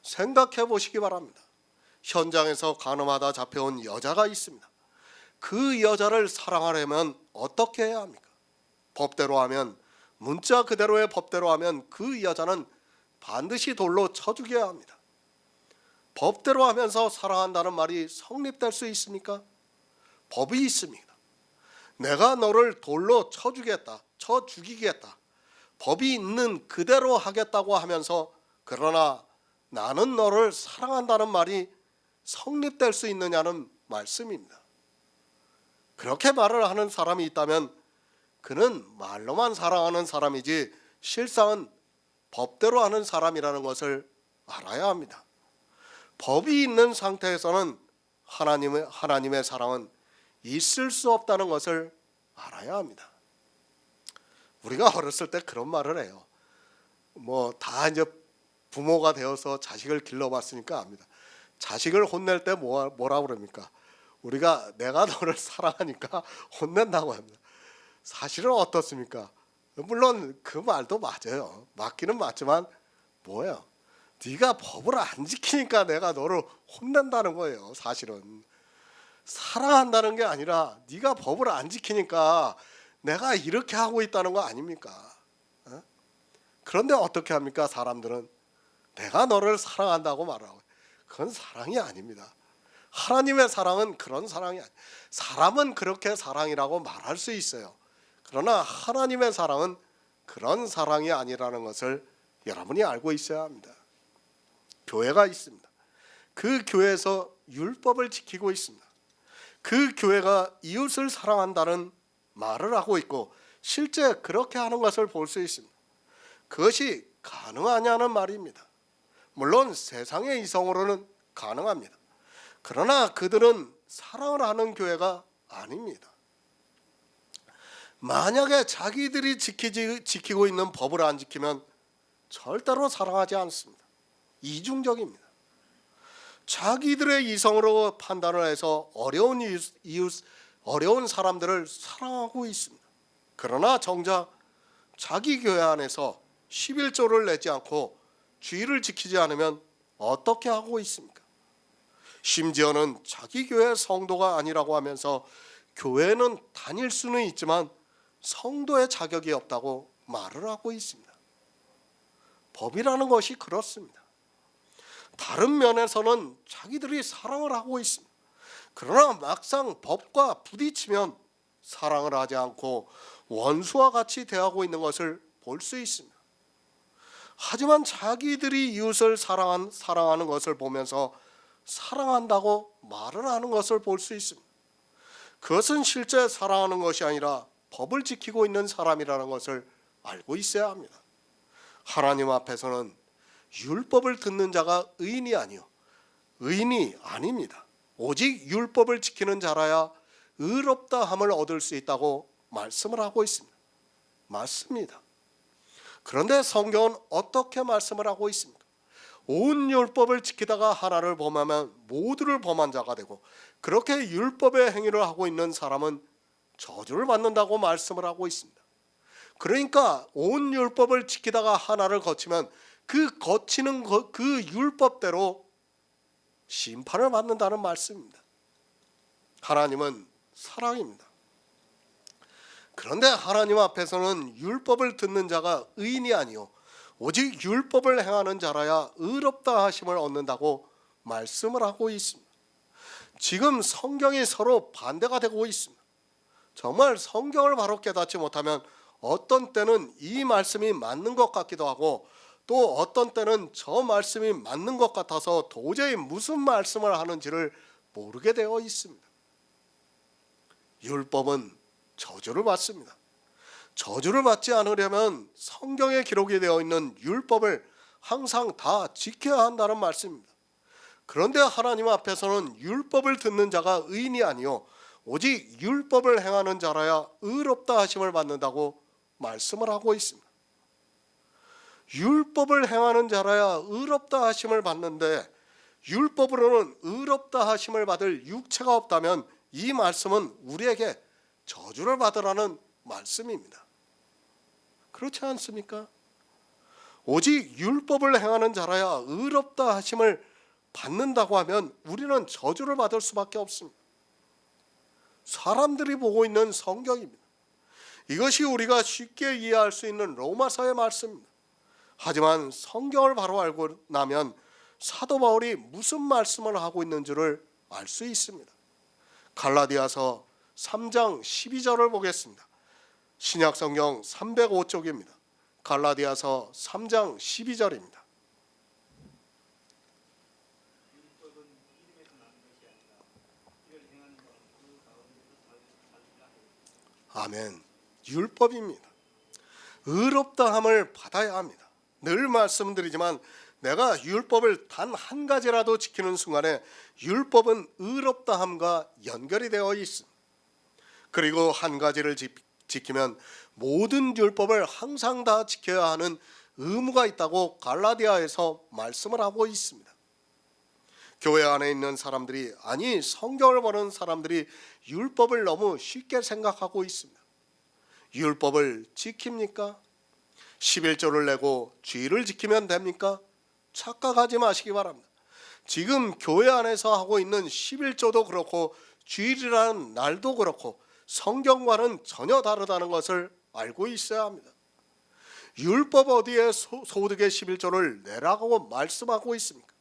생각해 보시기 바랍니다. 현장에서 간음하다 잡혀온 여자가 있습니다. 그 여자를 사랑하려면 어떻게 해야 합니까? 법대로 하면, 문자 그대로의 법대로 하면 그 여자는 반드시 돌로 쳐 죽여야 합니다. 법대로 하면서 사랑한다는 말이 성립될 수 있습니까? 법이 있습니다. 내가 너를 돌로 쳐 죽이겠다. 법이 있는 그대로 하겠다고 하면서 그러나 나는 너를 사랑한다는 말이 성립될 수 있느냐는 말씀입니다. 그렇게 말을 하는 사람이 있다면 그는 말로만 사랑하는 사람이지 실상은 법대로 하는 사람이라는 것을 알아야 합니다. 법이 있는 상태에서는 하나님의 사랑은 있을 수 없다는 것을 알아야 합니다. 우리가 어렸을 때 그런 말을 해요. 다 이제 부모가 되어서 자식을 길러봤으니까 압니다. 자식을 혼낼 때 뭐라 그럽니까? 우리가 내가 너를 사랑하니까 혼낸다고 합니다. 사실은 어떻습니까? 물론 그 말도 맞아요. 맞기는 맞지만 뭐예요? 네가 법을 안 지키니까 내가 너를 혼낸다는 거예요. 사실은 사랑한다는 게 아니라 네가 법을 안 지키니까 내가 이렇게 하고 있다는 거 아닙니까? 그런데 어떻게 합니까? 사람들은 내가 너를 사랑한다고 말하고 그건 사랑이 아닙니다. 하나님의 사랑은 그런 사랑이 아니에요. 사람은 그렇게 사랑이라고 말할 수 있어요. 그러나 하나님의 사랑은 그런 사랑이 아니라는 것을 여러분이 알고 있어야 합니다. 교회가 있습니다. 그 교회에서 율법을 지키고 있습니다. 그 교회가 이웃을 사랑한다는 말을 하고 있고 실제 그렇게 하는 것을 볼 수 있습니다. 그것이 가능하냐는 말입니다. 물론 세상의 이성으로는 가능합니다. 그러나 그들은 사랑을 하는 교회가 아닙니다. 만약에 자기들이 지키고 있는 법을 안 지키면 절대로 사랑하지 않습니다. 이중적입니다. 자기들의 이성으로 판단을 해서 어려운 사람들을 사랑하고 있습니다. 그러나 정작 자기 교회 안에서 11조를 내지 않고 주의를 지키지 않으면 어떻게 하고 있습니까? 심지어는 자기 교회 성도가 아니라고 하면서 교회는 다닐 수는 있지만 성도의 자격이 없다고 말을 하고 있습니다. 법이라는 것이 그렇습니다. 다른 면에서는 자기들이 사랑을 하고 있습니다. 그러나 막상 법과 부딪히면 사랑을 하지 않고 원수와 같이 대하고 있는 것을 볼 수 있습니다. 하지만 자기들이 이웃을 사랑하는 것을 보면서 사랑한다고 말을 하는 것을 볼 수 있습니다. 그것은 실제 사랑하는 것이 아니라 법을 지키고 있는 사람이라는 것을 알고 있어야 합니다. 하나님 앞에서는 율법을 듣는 자가 의인이 아니요 의인이 아닙니다. 오직 율법을 지키는 자라야 의롭다 함을 얻을 수 있다고 말씀을 하고 있습니다. 맞습니다. 그런데 성경은 어떻게 말씀을 하고 있습니까? 온 율법을 지키다가 하나를 범하면 모두를 범한 자가 되고, 그렇게 율법의 행위를 하고 있는 사람은 저주를 받는다고 말씀을 하고 있습니다. 그러니까 온 율법을 지키다가 하나를 거치면 그 거치는 그 율법대로 심판을 받는다는 말씀입니다. 하나님은 사랑입니다. 그런데 하나님 앞에서는 율법을 듣는 자가 의인이 아니요 오직 율법을 행하는 자라야 의롭다 하심을 얻는다고 말씀을 하고 있습니다. 지금 성경이 서로 반대가 되고 있습니다. 정말 성경을 바로 깨닫지 못하면 어떤 때는 이 말씀이 맞는 것 같기도 하고, 또 어떤 때는 저 말씀이 맞는 것 같아서 도저히 무슨 말씀을 하는지를 모르게 되어 있습니다. 율법은 저주를 받습니다. 저주를 받지 않으려면 성경에 기록이 되어 있는 율법을 항상 다 지켜야 한다는 말씀입니다. 그런데 하나님 앞에서는 율법을 듣는 자가 의인이 아니요 오직 율법을 행하는 자라야 의롭다 하심을 받는다고 말씀을 하고 있습니다. 율법을 행하는 자라야 의롭다 하심을 받는데, 율법으로는 의롭다 하심을 받을 육체가 없다면 이 말씀은 우리에게 저주를 받으라는 말씀입니다. 그렇지 않습니까? 오직 율법을 행하는 자라야 의롭다 하심을 받는다고 하면 우리는 저주를 받을 수밖에 없습니다. 사람들이 보고 있는 성경입니다. 이것이 우리가 쉽게 이해할 수 있는 로마서의 말씀입니다. 하지만 성경을 바로 알고 나면 사도 바울이 무슨 말씀을 하고 있는지를 알 수 있습니다. 갈라디아서 3장 12절을 보겠습니다. 신약성경 305쪽입니다. 갈라디아서 3장 12절입니다. 율법은 믿음에서 나는 것이 아니라 이를 행하는 자는 그 가운데서 살리라. 아멘. 율법입니다. 의롭다함을 받아야 합니다. 늘 말씀드리지만 내가 율법을 단 한 가지라도 지키는 순간에 율법은 의롭다함과 연결이 되어 있습니다. 그리고 한 가지를 지키면 모든 율법을 항상 다 지켜야 하는 의무가 있다고 갈라디아에서 말씀을 하고 있습니다. 교회 안에 있는 사람들이, 아니 성경을 보는 사람들이 율법을 너무 쉽게 생각하고 있습니다. 율법을 지킵니까? 11조를 내고 주의를 지키면 됩니까? 착각하지 마시기 바랍니다. 지금 교회 안에서 하고 있는 11조도 그렇고 주일이라는 날도 그렇고 성경과는 전혀 다르다는 것을 알고 있어야 합니다. 율법 어디에 소득의 11조를 내라고 말씀하고 있습니까?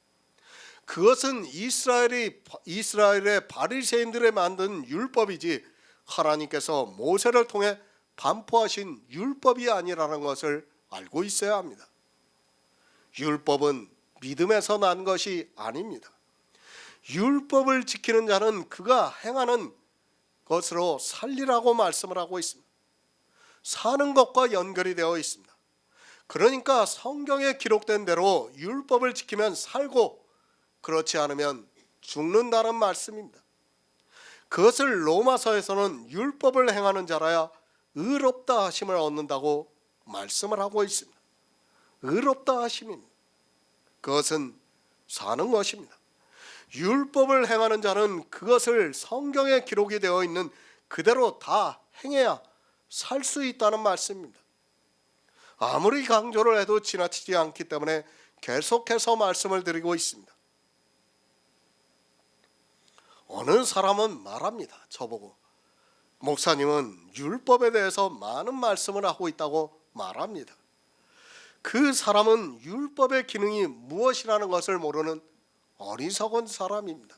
그것은 이스라엘의 바리새인들이 만든 율법이지 하나님께서 모세를 통해 반포하신 율법이 아니라는 것을 알고 있어야 합니다. 율법은 믿음에서 난 것이 아닙니다. 율법을 지키는 자는 그가 행하는 것으로 살리라고 말씀을 하고 있습니다. 사는 것과 연결이 되어 있습니다. 그러니까 성경에 기록된 대로 율법을 지키면 살고, 그렇지 않으면 죽는다는 말씀입니다. 그것을 로마서에서는 율법을 행하는 자라야 의롭다 하심을 얻는다고 말씀을 하고 있습니다. 의롭다 하심입니다. 그것은 사는 것입니다. 율법을 행하는 자는 그것을 성경에 기록이 되어 있는 그대로 다 행해야 살 수 있다는 말씀입니다. 아무리 강조를 해도 지나치지 않기 때문에 계속해서 말씀을 드리고 있습니다. 어느 사람은 말합니다. 저보고 목사님은 율법에 대해서 많은 말씀을 하고 있다고 말합니다. 그 사람은 율법의 기능이 무엇이라는 것을 모르는 어리석은 사람입니다.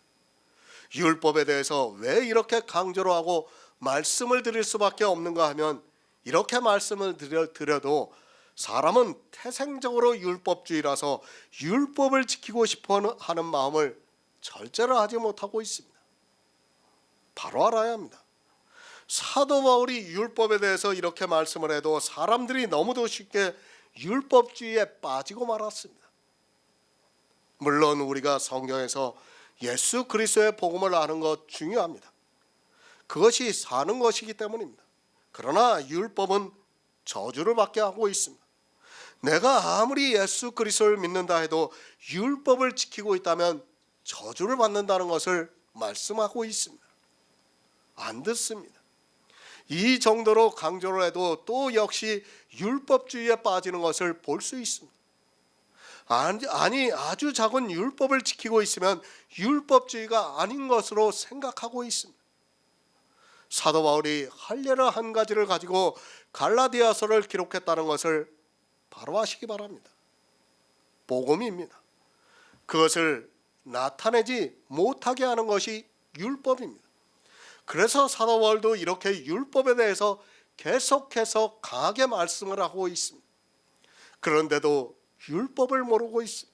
율법에 대해서 왜 이렇게 강조를 하고 말씀을 드릴 수밖에 없는가 하면 이렇게 말씀을 드려도 사람은 태생적으로 율법주의라서 율법을 지키고 싶어 하는 마음을 절제를 하지 못하고 있습니다. 바로 알아야 합니다. 사도 바울이 율법에 대해서 이렇게 말씀을 해도 사람들이 너무도 쉽게 율법주의에 빠지고 말았습니다. 물론 우리가 성경에서 예수 그리스도의 복음을 아는 것 중요합니다. 그것이 사는 것이기 때문입니다. 그러나 율법은 저주를 받게 하고 있습니다. 내가 아무리 예수 그리스도를 믿는다 해도 율법을 지키고 있다면 저주를 받는다는 것을 말씀하고 있습니다. 안 듣습니다. 이 정도로 강조를 해도 또 역시 율법주의에 빠지는 것을 볼 수 있습니다. 아니 아주 작은 율법을 지키고 있으면 율법주의가 아닌 것으로 생각하고 있습니다. 사도 바울이 할례를 한 가지를 가지고 갈라디아서를 기록했다는 것을 바로 아시기 바랍니다. 복음입니다. 그것을 나타내지 못하게 하는 것이 율법입니다. 그래서 사도 바울도 이렇게 율법에 대해서 계속해서 강하게 말씀을 하고 있습니다. 그런데도 율법을 모르고 있습니다.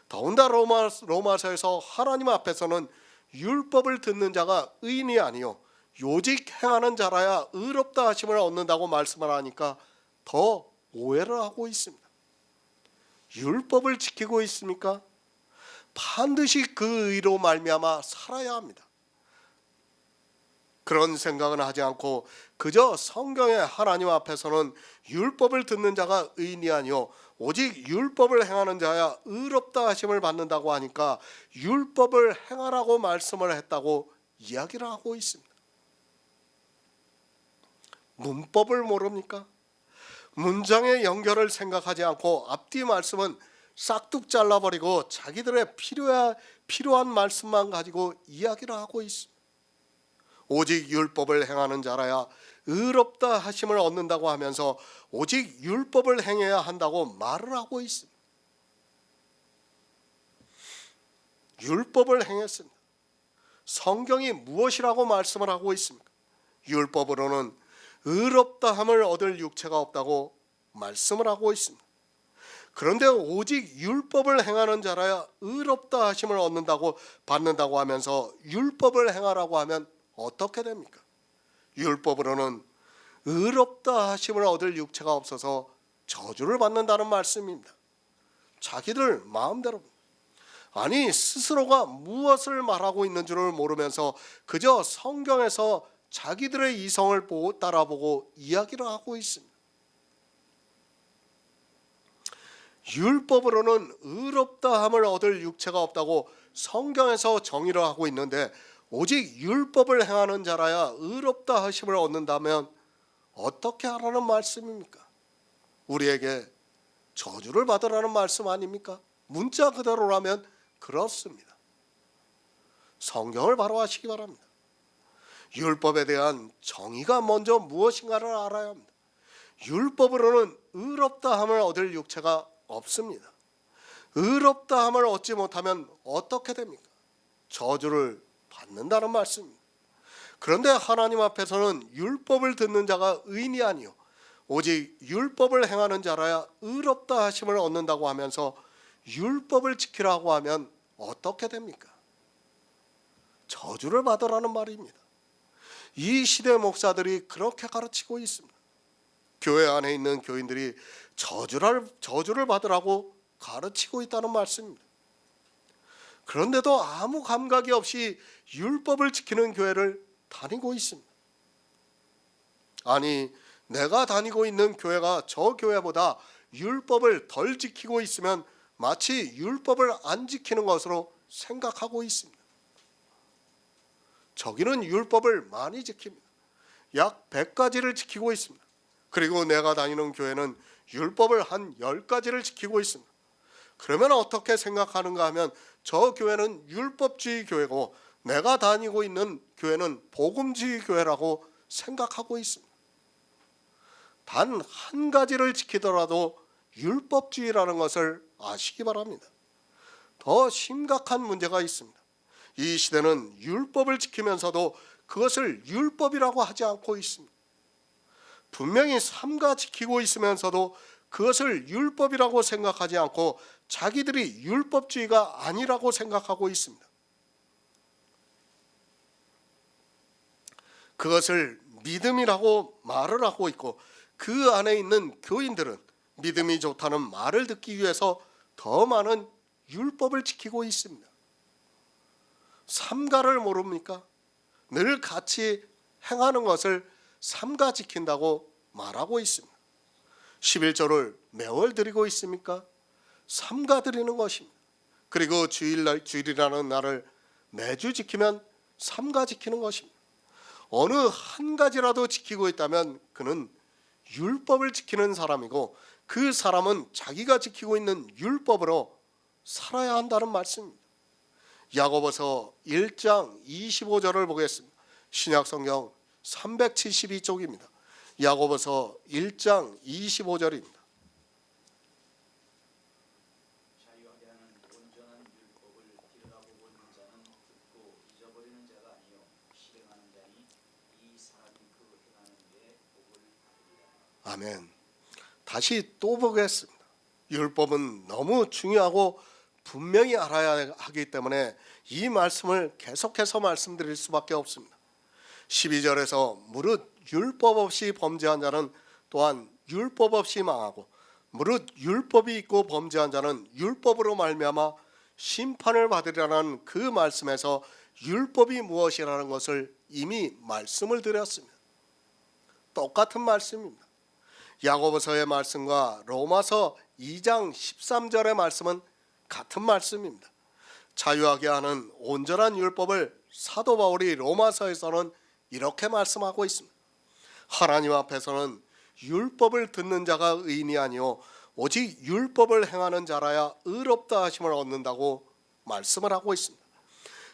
더군다나 로마서에서 하나님 앞에서는 율법을 듣는 자가 의인이 아니요 오직 행하는 자라야 의롭다 하심을 얻는다고 말씀을 하니까 더 오해를 하고 있습니다. 율법을 지키고 있습니까? 반드시 그 의로 말미암아 살아야 합니다. 그런 생각은 하지 않고 그저 성경의 하나님 앞에서는 율법을 듣는 자가 의인이 아니요 오직 율법을 행하는 자야 의롭다 하심을 받는다고 하니까 율법을 행하라고 말씀을 했다고 이야기를 하고 있습니다. 문법을 모릅니까? 문장의 연결을 생각하지 않고 앞뒤 말씀은 싹둑 잘라버리고 자기들의 필요한 말씀만 가지고 이야기를 하고 있습니다. 오직 율법을 행하는 자라야 의롭다 하심을 얻는다고 하면서 오직 율법을 행해야 한다고 말을 하고 있습니다. 율법을 행했습니다. 성경이 무엇이라고 말씀을 하고 있습니까? 율법으로는 의롭다 함을 얻을 육체가 없다고 말씀을 하고 있습니다. 그런데 오직 율법을 행하는 자라야 의롭다 하심을 얻는다고 받는다고 하면서 율법을 행하라고 하면 어떻게 됩니까? 율법으로는 의롭다 하심을 얻을 육체가 없어서 저주를 받는다는 말씀입니다. 자기들 마음대로 아니 스스로가 무엇을 말하고 있는 줄을 모르면서 그저 성경에서 자기들의 이성을 따라보고 이야기를 하고 있습니다. 율법으로는 의롭다 함을 얻을 육체가 없다고 성경에서 정의를 하고 있는데 오직 율법을 행하는 자라야 의롭다 하심을 얻는다면 어떻게 하라는 말씀입니까? 우리에게 저주를 받으라는 말씀 아닙니까? 문자 그대로라면 그렇습니다. 성경을 바로 하시기 바랍니다. 율법에 대한 정의가 먼저 무엇인가를 알아야 합니다. 율법으로는 의롭다 함을 얻을 육체가 없습니다. 의롭다 함을 얻지 못하면 어떻게 됩니까? 저주를 받는다는 말씀입니다. 그런데 하나님 앞에서는 율법을 듣는 자가 의인이 아니요 오직 율법을 행하는 자라야 의롭다 하심을 얻는다고 하면서 율법을 지키라고 하면 어떻게 됩니까? 저주를 받으라는 말입니다. 이 시대 목사들이 그렇게 가르치고 있습니다. 교회 안에 있는 교인들이 저주를 받으라고 가르치고 있다는 말씀입니다. 그런데도 아무 감각이 없이 율법을 지키는 교회를 다니고 있습니다. 아니, 내가 다니고 있는 교회가 저 교회보다 율법을 덜 지키고 있으면 마치 율법을 안 지키는 것으로 생각하고 있습니다. 저기는 율법을 많이 지킵니다. 약 100가지를 지키고 있습니다. 그리고 내가 다니는 교회는 율법을 한 10가지를 지키고 있습니다. 그러면 어떻게 생각하는가 하면 저 교회는 율법주의 교회고 내가 다니고 있는 교회는 복음주의 교회라고 생각하고 있습니다. 단 한 가지를 지키더라도 율법주의라는 것을 아시기 바랍니다. 더 심각한 문제가 있습니다. 이 시대는 율법을 지키면서도 그것을 율법이라고 하지 않고 있습니다. 분명히 삼가 지키고 있으면서도 그것을 율법이라고 생각하지 않고 자기들이 율법주의가 아니라고 생각하고 있습니다. 그것을 믿음이라고 말을 하고 있고 그 안에 있는 교인들은 믿음이 좋다는 말을 듣기 위해서 더 많은 율법을 지키고 있습니다. 삼가를 모릅니까? 늘 같이 행하는 것을 삼가 지킨다고 말하고 있습니다. 11조를 매월 드리고 있습니까? 삼가 드리는 것입니다. 그리고 주일이라는 날을 매주 지키면 삼가 지키는 것입니다. 어느 한 가지라도 지키고 있다면 그는 율법을 지키는 사람이고 그 사람은 자기가 지키고 있는 율법으로 살아야 한다는 말씀입니다. 야고보서 1장 25절을 보겠습니다. 신약성경 372쪽입니다. 야고보서 1장 25절입니다. 자유하게 하는 온전한 율법을 들여다보고 있는 자는 듣고 잊어버리는 자가 아니요 실행하는 자니 이 사람이 그 행하는 일에 복을 받으리라. 아멘. 다시 또 보겠습니다. 율법은 너무 중요하고 분명히 알아야 하기 때문에 이 말씀을 계속해서 말씀드릴 수밖에 없습니다. 12절에서 무릇 율법 없이 범죄한 자는 또한 율법 없이 망하고 무릇 율법이 있고 범죄한 자는 율법으로 말미암아 심판을 받으리라는 그 말씀에서 율법이 무엇이라는 것을 이미 말씀을 드렸습니다. 똑같은 말씀입니다. 야고보서의 말씀과 로마서 2장 13절의 말씀은 같은 말씀입니다. 자유하게 하는 온전한 율법을 사도 바울이 로마서에서는 이렇게 말씀하고 있습니다. 하나님 앞에서는 율법을 듣는 자가 의인이 아니요 오직 율법을 행하는 자라야 의롭다 하심을 얻는다고 말씀을 하고 있습니다.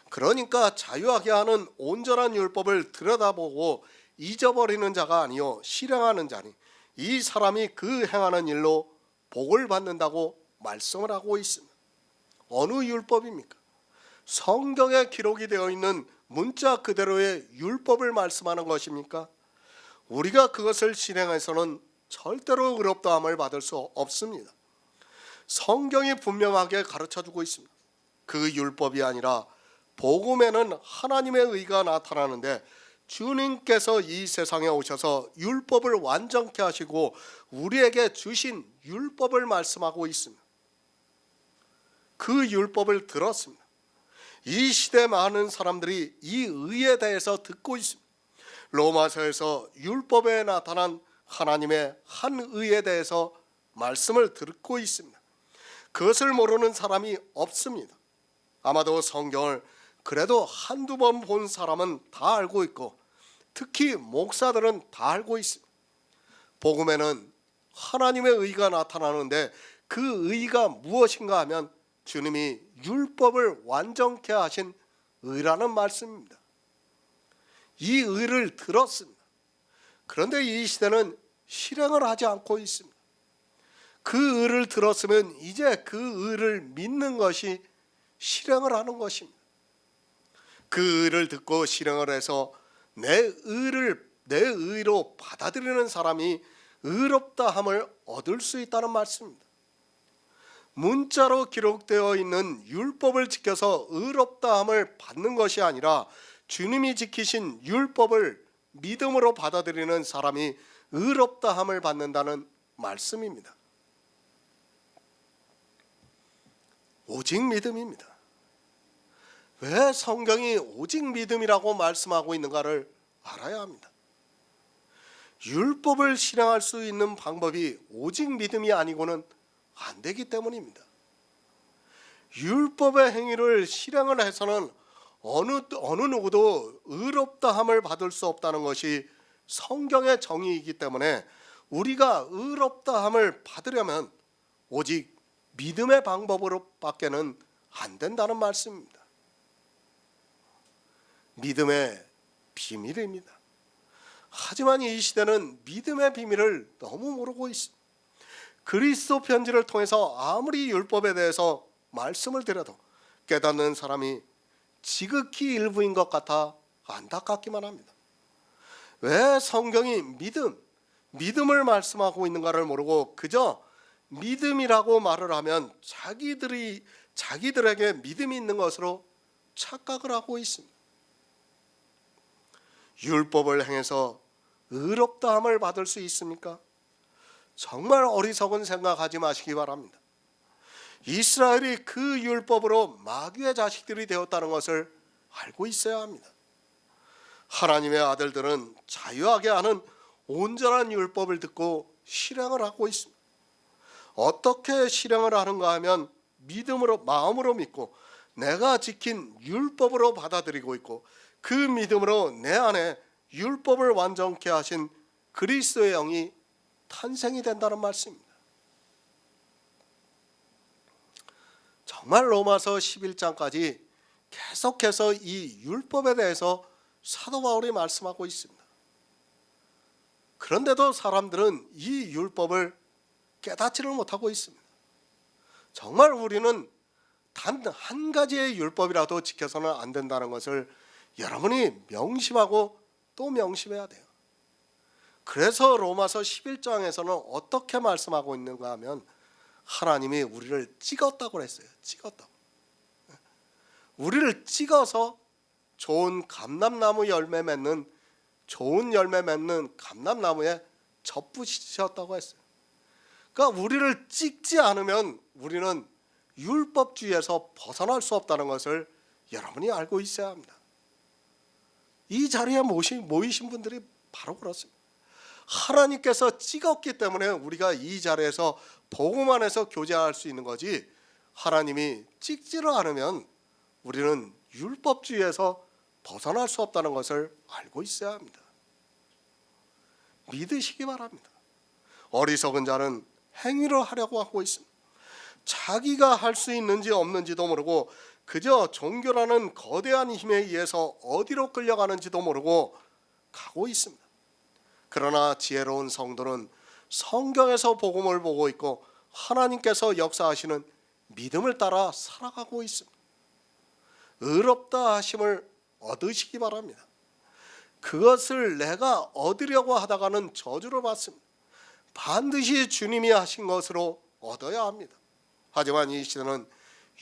그러니까 자유하게 하는 온전한 율법을 들여다보고 잊어버리는 자가 아니요 실행하는 자니 이 사람이 그 행하는 일로 복을 받는다고 말씀을 하고 있습니다. 어느 율법입니까? 성경에 기록이 되어 있는 문자 그대로의 율법을 말씀하는 것입니까? 우리가 그것을 실행해서는 절대로 의롭다함을 받을 수 없습니다. 성경이 분명하게 가르쳐주고 있습니다. 그 율법이 아니라 복음에는 하나님의 의가 나타나는데 주님께서 이 세상에 오셔서 율법을 완전케 하시고 우리에게 주신 율법을 말씀하고 있습니다. 그 율법을 들었습니다. 이 시대 많은 사람들이 이 의에 대해서 듣고 있습니다. 로마서에서 율법에 나타난 하나님의 한 의에 대해서 말씀을 듣고 있습니다. 그것을 모르는 사람이 없습니다. 아마도 성경을 그래도 한두 번 본 사람은 다 알고 있고 특히 목사들은 다 알고 있습니다. 복음에는 하나님의 의가 나타나는데 그 의가 무엇인가 하면 주님이 율법을 완전케 하신 의라는 말씀입니다. 이 의를 들었습니다. 그런데 이 시대는 실행을 하지 않고 있습니다. 그 의를 들었으면 이제 그 의를 믿는 것이 실행을 하는 것입니다. 그 의를 듣고 실행을 해서 내 의로 받아들이는 사람이 의롭다함을 얻을 수 있다는 말씀입니다. 문자로 기록되어 있는 율법을 지켜서 의롭다함을 받는 것이 아니라 주님이 지키신 율법을 믿음으로 받아들이는 사람이 의롭다함을 받는다는 말씀입니다. 오직 믿음입니다. 왜 성경이 오직 믿음이라고 말씀하고 있는가를 알아야 합니다. 율법을 실행할 수 있는 방법이 오직 믿음이 아니고는 안 되기 때문입니다. 율법의 행위를 실행을 해서는 어느 누구도 의롭다함을 받을 수 없다는 것이 성경의 정의이기 때문에 우리가 의롭다함을 받으려면 오직 믿음의 방법으로밖에는 안 된다는 말씀입니다. 믿음의 비밀입니다. 하지만 이 시대는 믿음의 비밀을 너무 모르고 있습니다. 그리스도 편지를 통해서 아무리 율법에 대해서 말씀을 드려도 깨닫는 사람이 지극히 일부인 것 같아 안타깝기만 합니다. 왜 성경이 믿음을 말씀하고 있는가를 모르고 그저 믿음이라고 말을 하면 자기들에게 믿음이 있는 것으로 착각을 하고 있습니다. 율법을 행해서 의롭다함을 받을 수 있습니까? 정말 어리석은 생각하지 마시기 바랍니다. 이스라엘이 그 율법으로 마귀의 자식들이 되었다는 것을 알고 있어야 합니다. 하나님의 아들들은 자유하게 하는 온전한 율법을 듣고 실행을 하고 있습니다. 어떻게 실행을 하는가 하면 믿음으로, 마음으로 믿고 내가 지킨 율법으로 받아들이고 있고 그 믿음으로 내 안에 율법을 완전케 하신 그리스도의 영이 탄생이 된다는 말씀입니다. 정말 로마서 11장까지 계속해서 이 율법에 대해서 사도 바울이 말씀하고 있습니다. 그런데도 사람들은 이 율법을 깨닫지를 못하고 있습니다. 정말 우리는 단 한 가지의 율법이라도 지켜서는 안 된다는 것을 여러분이 명심하고 또 명심해야 돼요. 그래서 로마서 11장에서는 어떻게 말씀하고 있는가 하면 하나님이 우리를 찍었다고 했어요. 찍었다고. 우리를 찍어서 좋은 감람나무 열매 맺는 감람나무에 접붙이셨다고 했어요. 그러니까 우리를 찍지 않으면 우리는 율법주의에서 벗어날 수 없다는 것을 여러분이 알고 있어야 합니다. 이 자리에 모이신 분들이 바로 그렇습니다. 하나님께서 찍었기 때문에 우리가 이 자리에서 복음 안에서 교제할 수 있는 거지, 하나님이 찍지를 않으면 우리는 율법주의에서 벗어날 수 없다는 것을 알고 있어야 합니다. 믿으시기 바랍니다. 어리석은 자는 행위를 하려고 하고 있습니다. 자기가 할 수 있는지 없는지도 모르고 그저 종교라는 거대한 힘에 의해서 어디로 끌려가는지도 모르고 가고 있습니다. 그러나 지혜로운 성도는 성경에서 복음을 보고 있고 하나님께서 역사하시는 믿음을 따라 살아가고 있습니다. 의롭다 하심을 얻으시기 바랍니다. 그것을 내가 얻으려고 하다가는 저주를 받습니다. 반드시 주님이 하신 것으로 얻어야 합니다. 하지만 이 시대는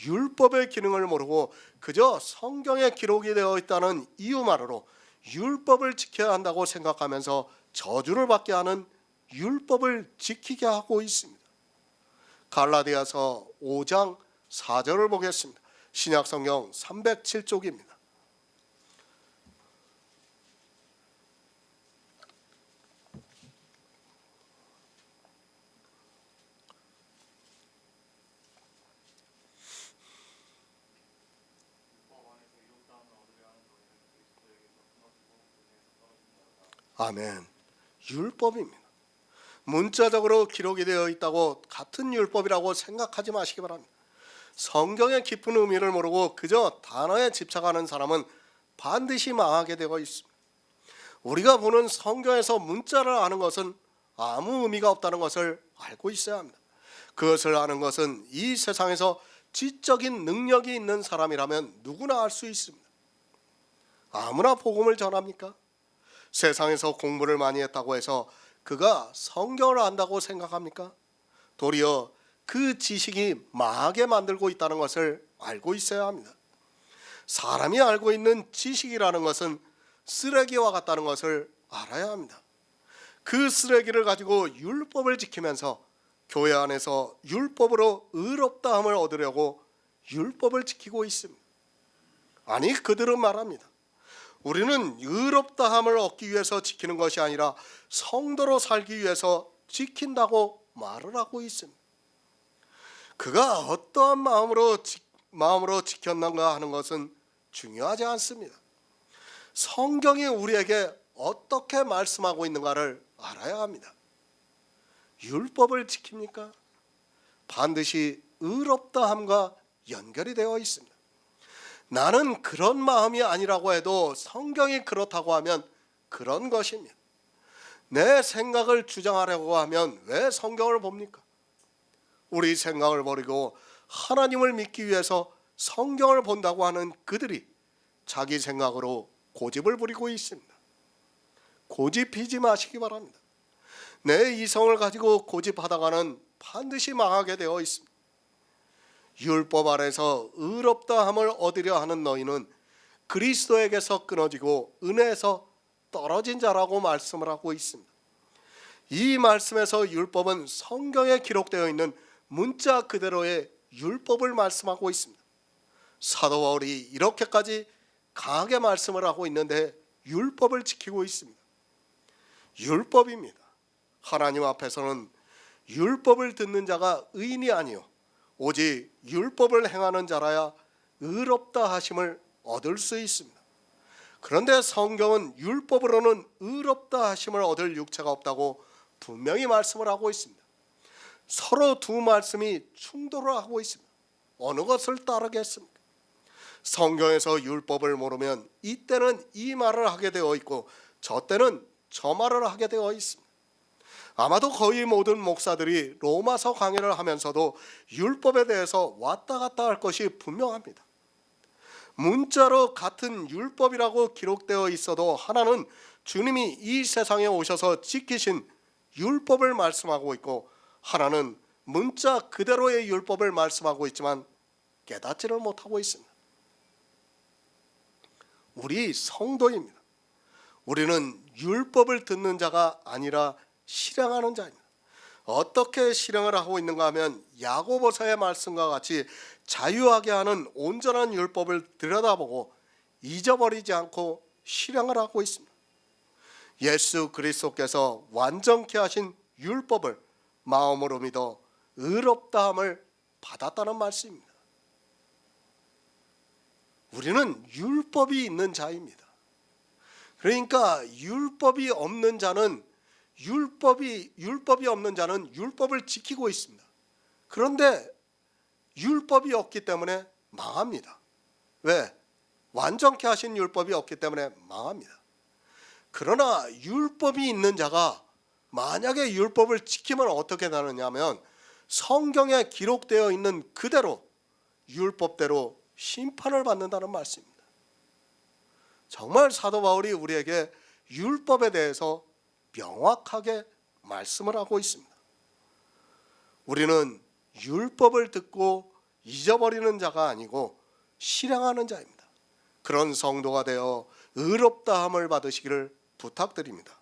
율법의 기능을 모르고 그저 성경에 기록이 되어 있다는 이유만으로 율법을 지켜야 한다고 생각하면서 저주를 받게 하는 율법을 지키게 하고 있습니다. 갈라디아서 5장 4절을 보겠습니다. 신약성경 307쪽입니다. 아멘. 율법입니다. 문자적으로 기록이 되어 있다고 같은 율법이라고 생각하지 마시기 바랍니다. 성경의 깊은 의미를 모르고 그저 단어에 집착하는 사람은 반드시 망하게 되어 있습니다. 우리가 보는 성경에서 문자를 아는 것은 아무 의미가 없다는 것을 알고 있어야 합니다. 그것을 아는 것은 이 세상에서 지적인 능력이 있는 사람이라면 누구나 알 수 있습니다. 아무나 복음을 전합니까? 세상에서 공부를 많이 했다고 해서 그가 성경을 안다고 생각합니까? 도리어 그 지식이 망하게 만들고 있다는 것을 알고 있어야 합니다. 사람이 알고 있는 지식이라는 것은 쓰레기와 같다는 것을 알아야 합니다. 그 쓰레기를 가지고 율법을 지키면서 교회 안에서 율법으로 의롭다함을 얻으려고 율법을 지키고 있습니다. 아니, 그들은 말합니다. 우리는 의롭다함을 얻기 위해서 지키는 것이 아니라 성도로 살기 위해서 지킨다고 말을 하고 있습니다. 그가 어떠한 마음으로 지켰는가 하는 것은 중요하지 않습니다. 성경이 우리에게 어떻게 말씀하고 있는가를 알아야 합니다. 율법을 지킵니까? 반드시 의롭다함과 연결이 되어 있습니다. 나는 그런 마음이 아니라고 해도 성경이 그렇다고 하면 그런 것입니다. 내 생각을 주장하려고 하면 왜 성경을 봅니까? 우리 생각을 버리고 하나님을 믿기 위해서 성경을 본다고 하는 그들이 자기 생각으로 고집을 부리고 있습니다. 고집피지 마시기 바랍니다. 내 이성을 가지고 고집하다가는 반드시 망하게 되어 있습니다. 율법 아래서 의롭다함을 얻으려 하는 너희는 그리스도에게서 끊어지고 은혜에서 떨어진 자라고 말씀을 하고 있습니다. 이 말씀에서 율법은 성경에 기록되어 있는 문자 그대로의 율법을 말씀하고 있습니다. 사도 바울이 이렇게까지 강하게 말씀을 하고 있는데 율법을 지키고 있습니다. 율법입니다. 하나님 앞에서는 율법을 듣는 자가 의인이 아니요 오직 율법을 행하는 자라야 의롭다 하심을 얻을 수 있습니다. 그런데 성경은 율법으로는 의롭다 하심을 얻을 육체가 없다고 분명히 말씀을 하고 있습니다. 서로 두 말씀이 충돌을 하고 있습니다. 어느 것을 따르겠습니까? 성경에서 율법을 모르면 이때는 이 말을 하게 되어 있고 저 때는 저 말을 하게 되어 있습니다. 아마도 거의 모든 목사들이 로마서 강해를 하면서도 율법에 대해서 왔다 갔다 할 것이 분명합니다. 문자로 같은 율법이라고 기록되어 있어도 하나는 주님이 이 세상에 오셔서 지키신 율법을 말씀하고 있고 하나는 문자 그대로의 율법을 말씀하고 있지만 깨닫지를 못하고 있습니다. 우리 성도입니다. 우리는 율법을 듣는 자가 아니라 실행하는 자입니다. 어떻게 실행을 하고 있는가 하면 야고보서의 말씀과 같이 자유하게 하는 온전한 율법을 들여다보고 잊어버리지 않고 실행을 하고 있습니다. 예수 그리스도께서 완전케 하신 율법을 마음으로 믿어 의롭다함을 받았다는 말씀입니다. 우리는 율법이 있는 자입니다. 그러니까 율법이 없는 자는 율법이 없는 자는 율법을 지키고 있습니다. 그런데 율법이 없기 때문에 망합니다. 왜? 완전케 하신 율법이 없기 때문에 망합니다. 그러나 율법이 있는 자가 만약에 율법을 지키면 어떻게 되느냐면 성경에 기록되어 있는 그대로 율법대로 심판을 받는다는 말씀입니다. 정말 사도 바울이 우리에게 율법에 대해서 명확하게 말씀을 하고 있습니다. 우리는 율법을 듣고 잊어버리는 자가 아니고 실행하는 자입니다. 그런 성도가 되어 의롭다함을 받으시기를 부탁드립니다.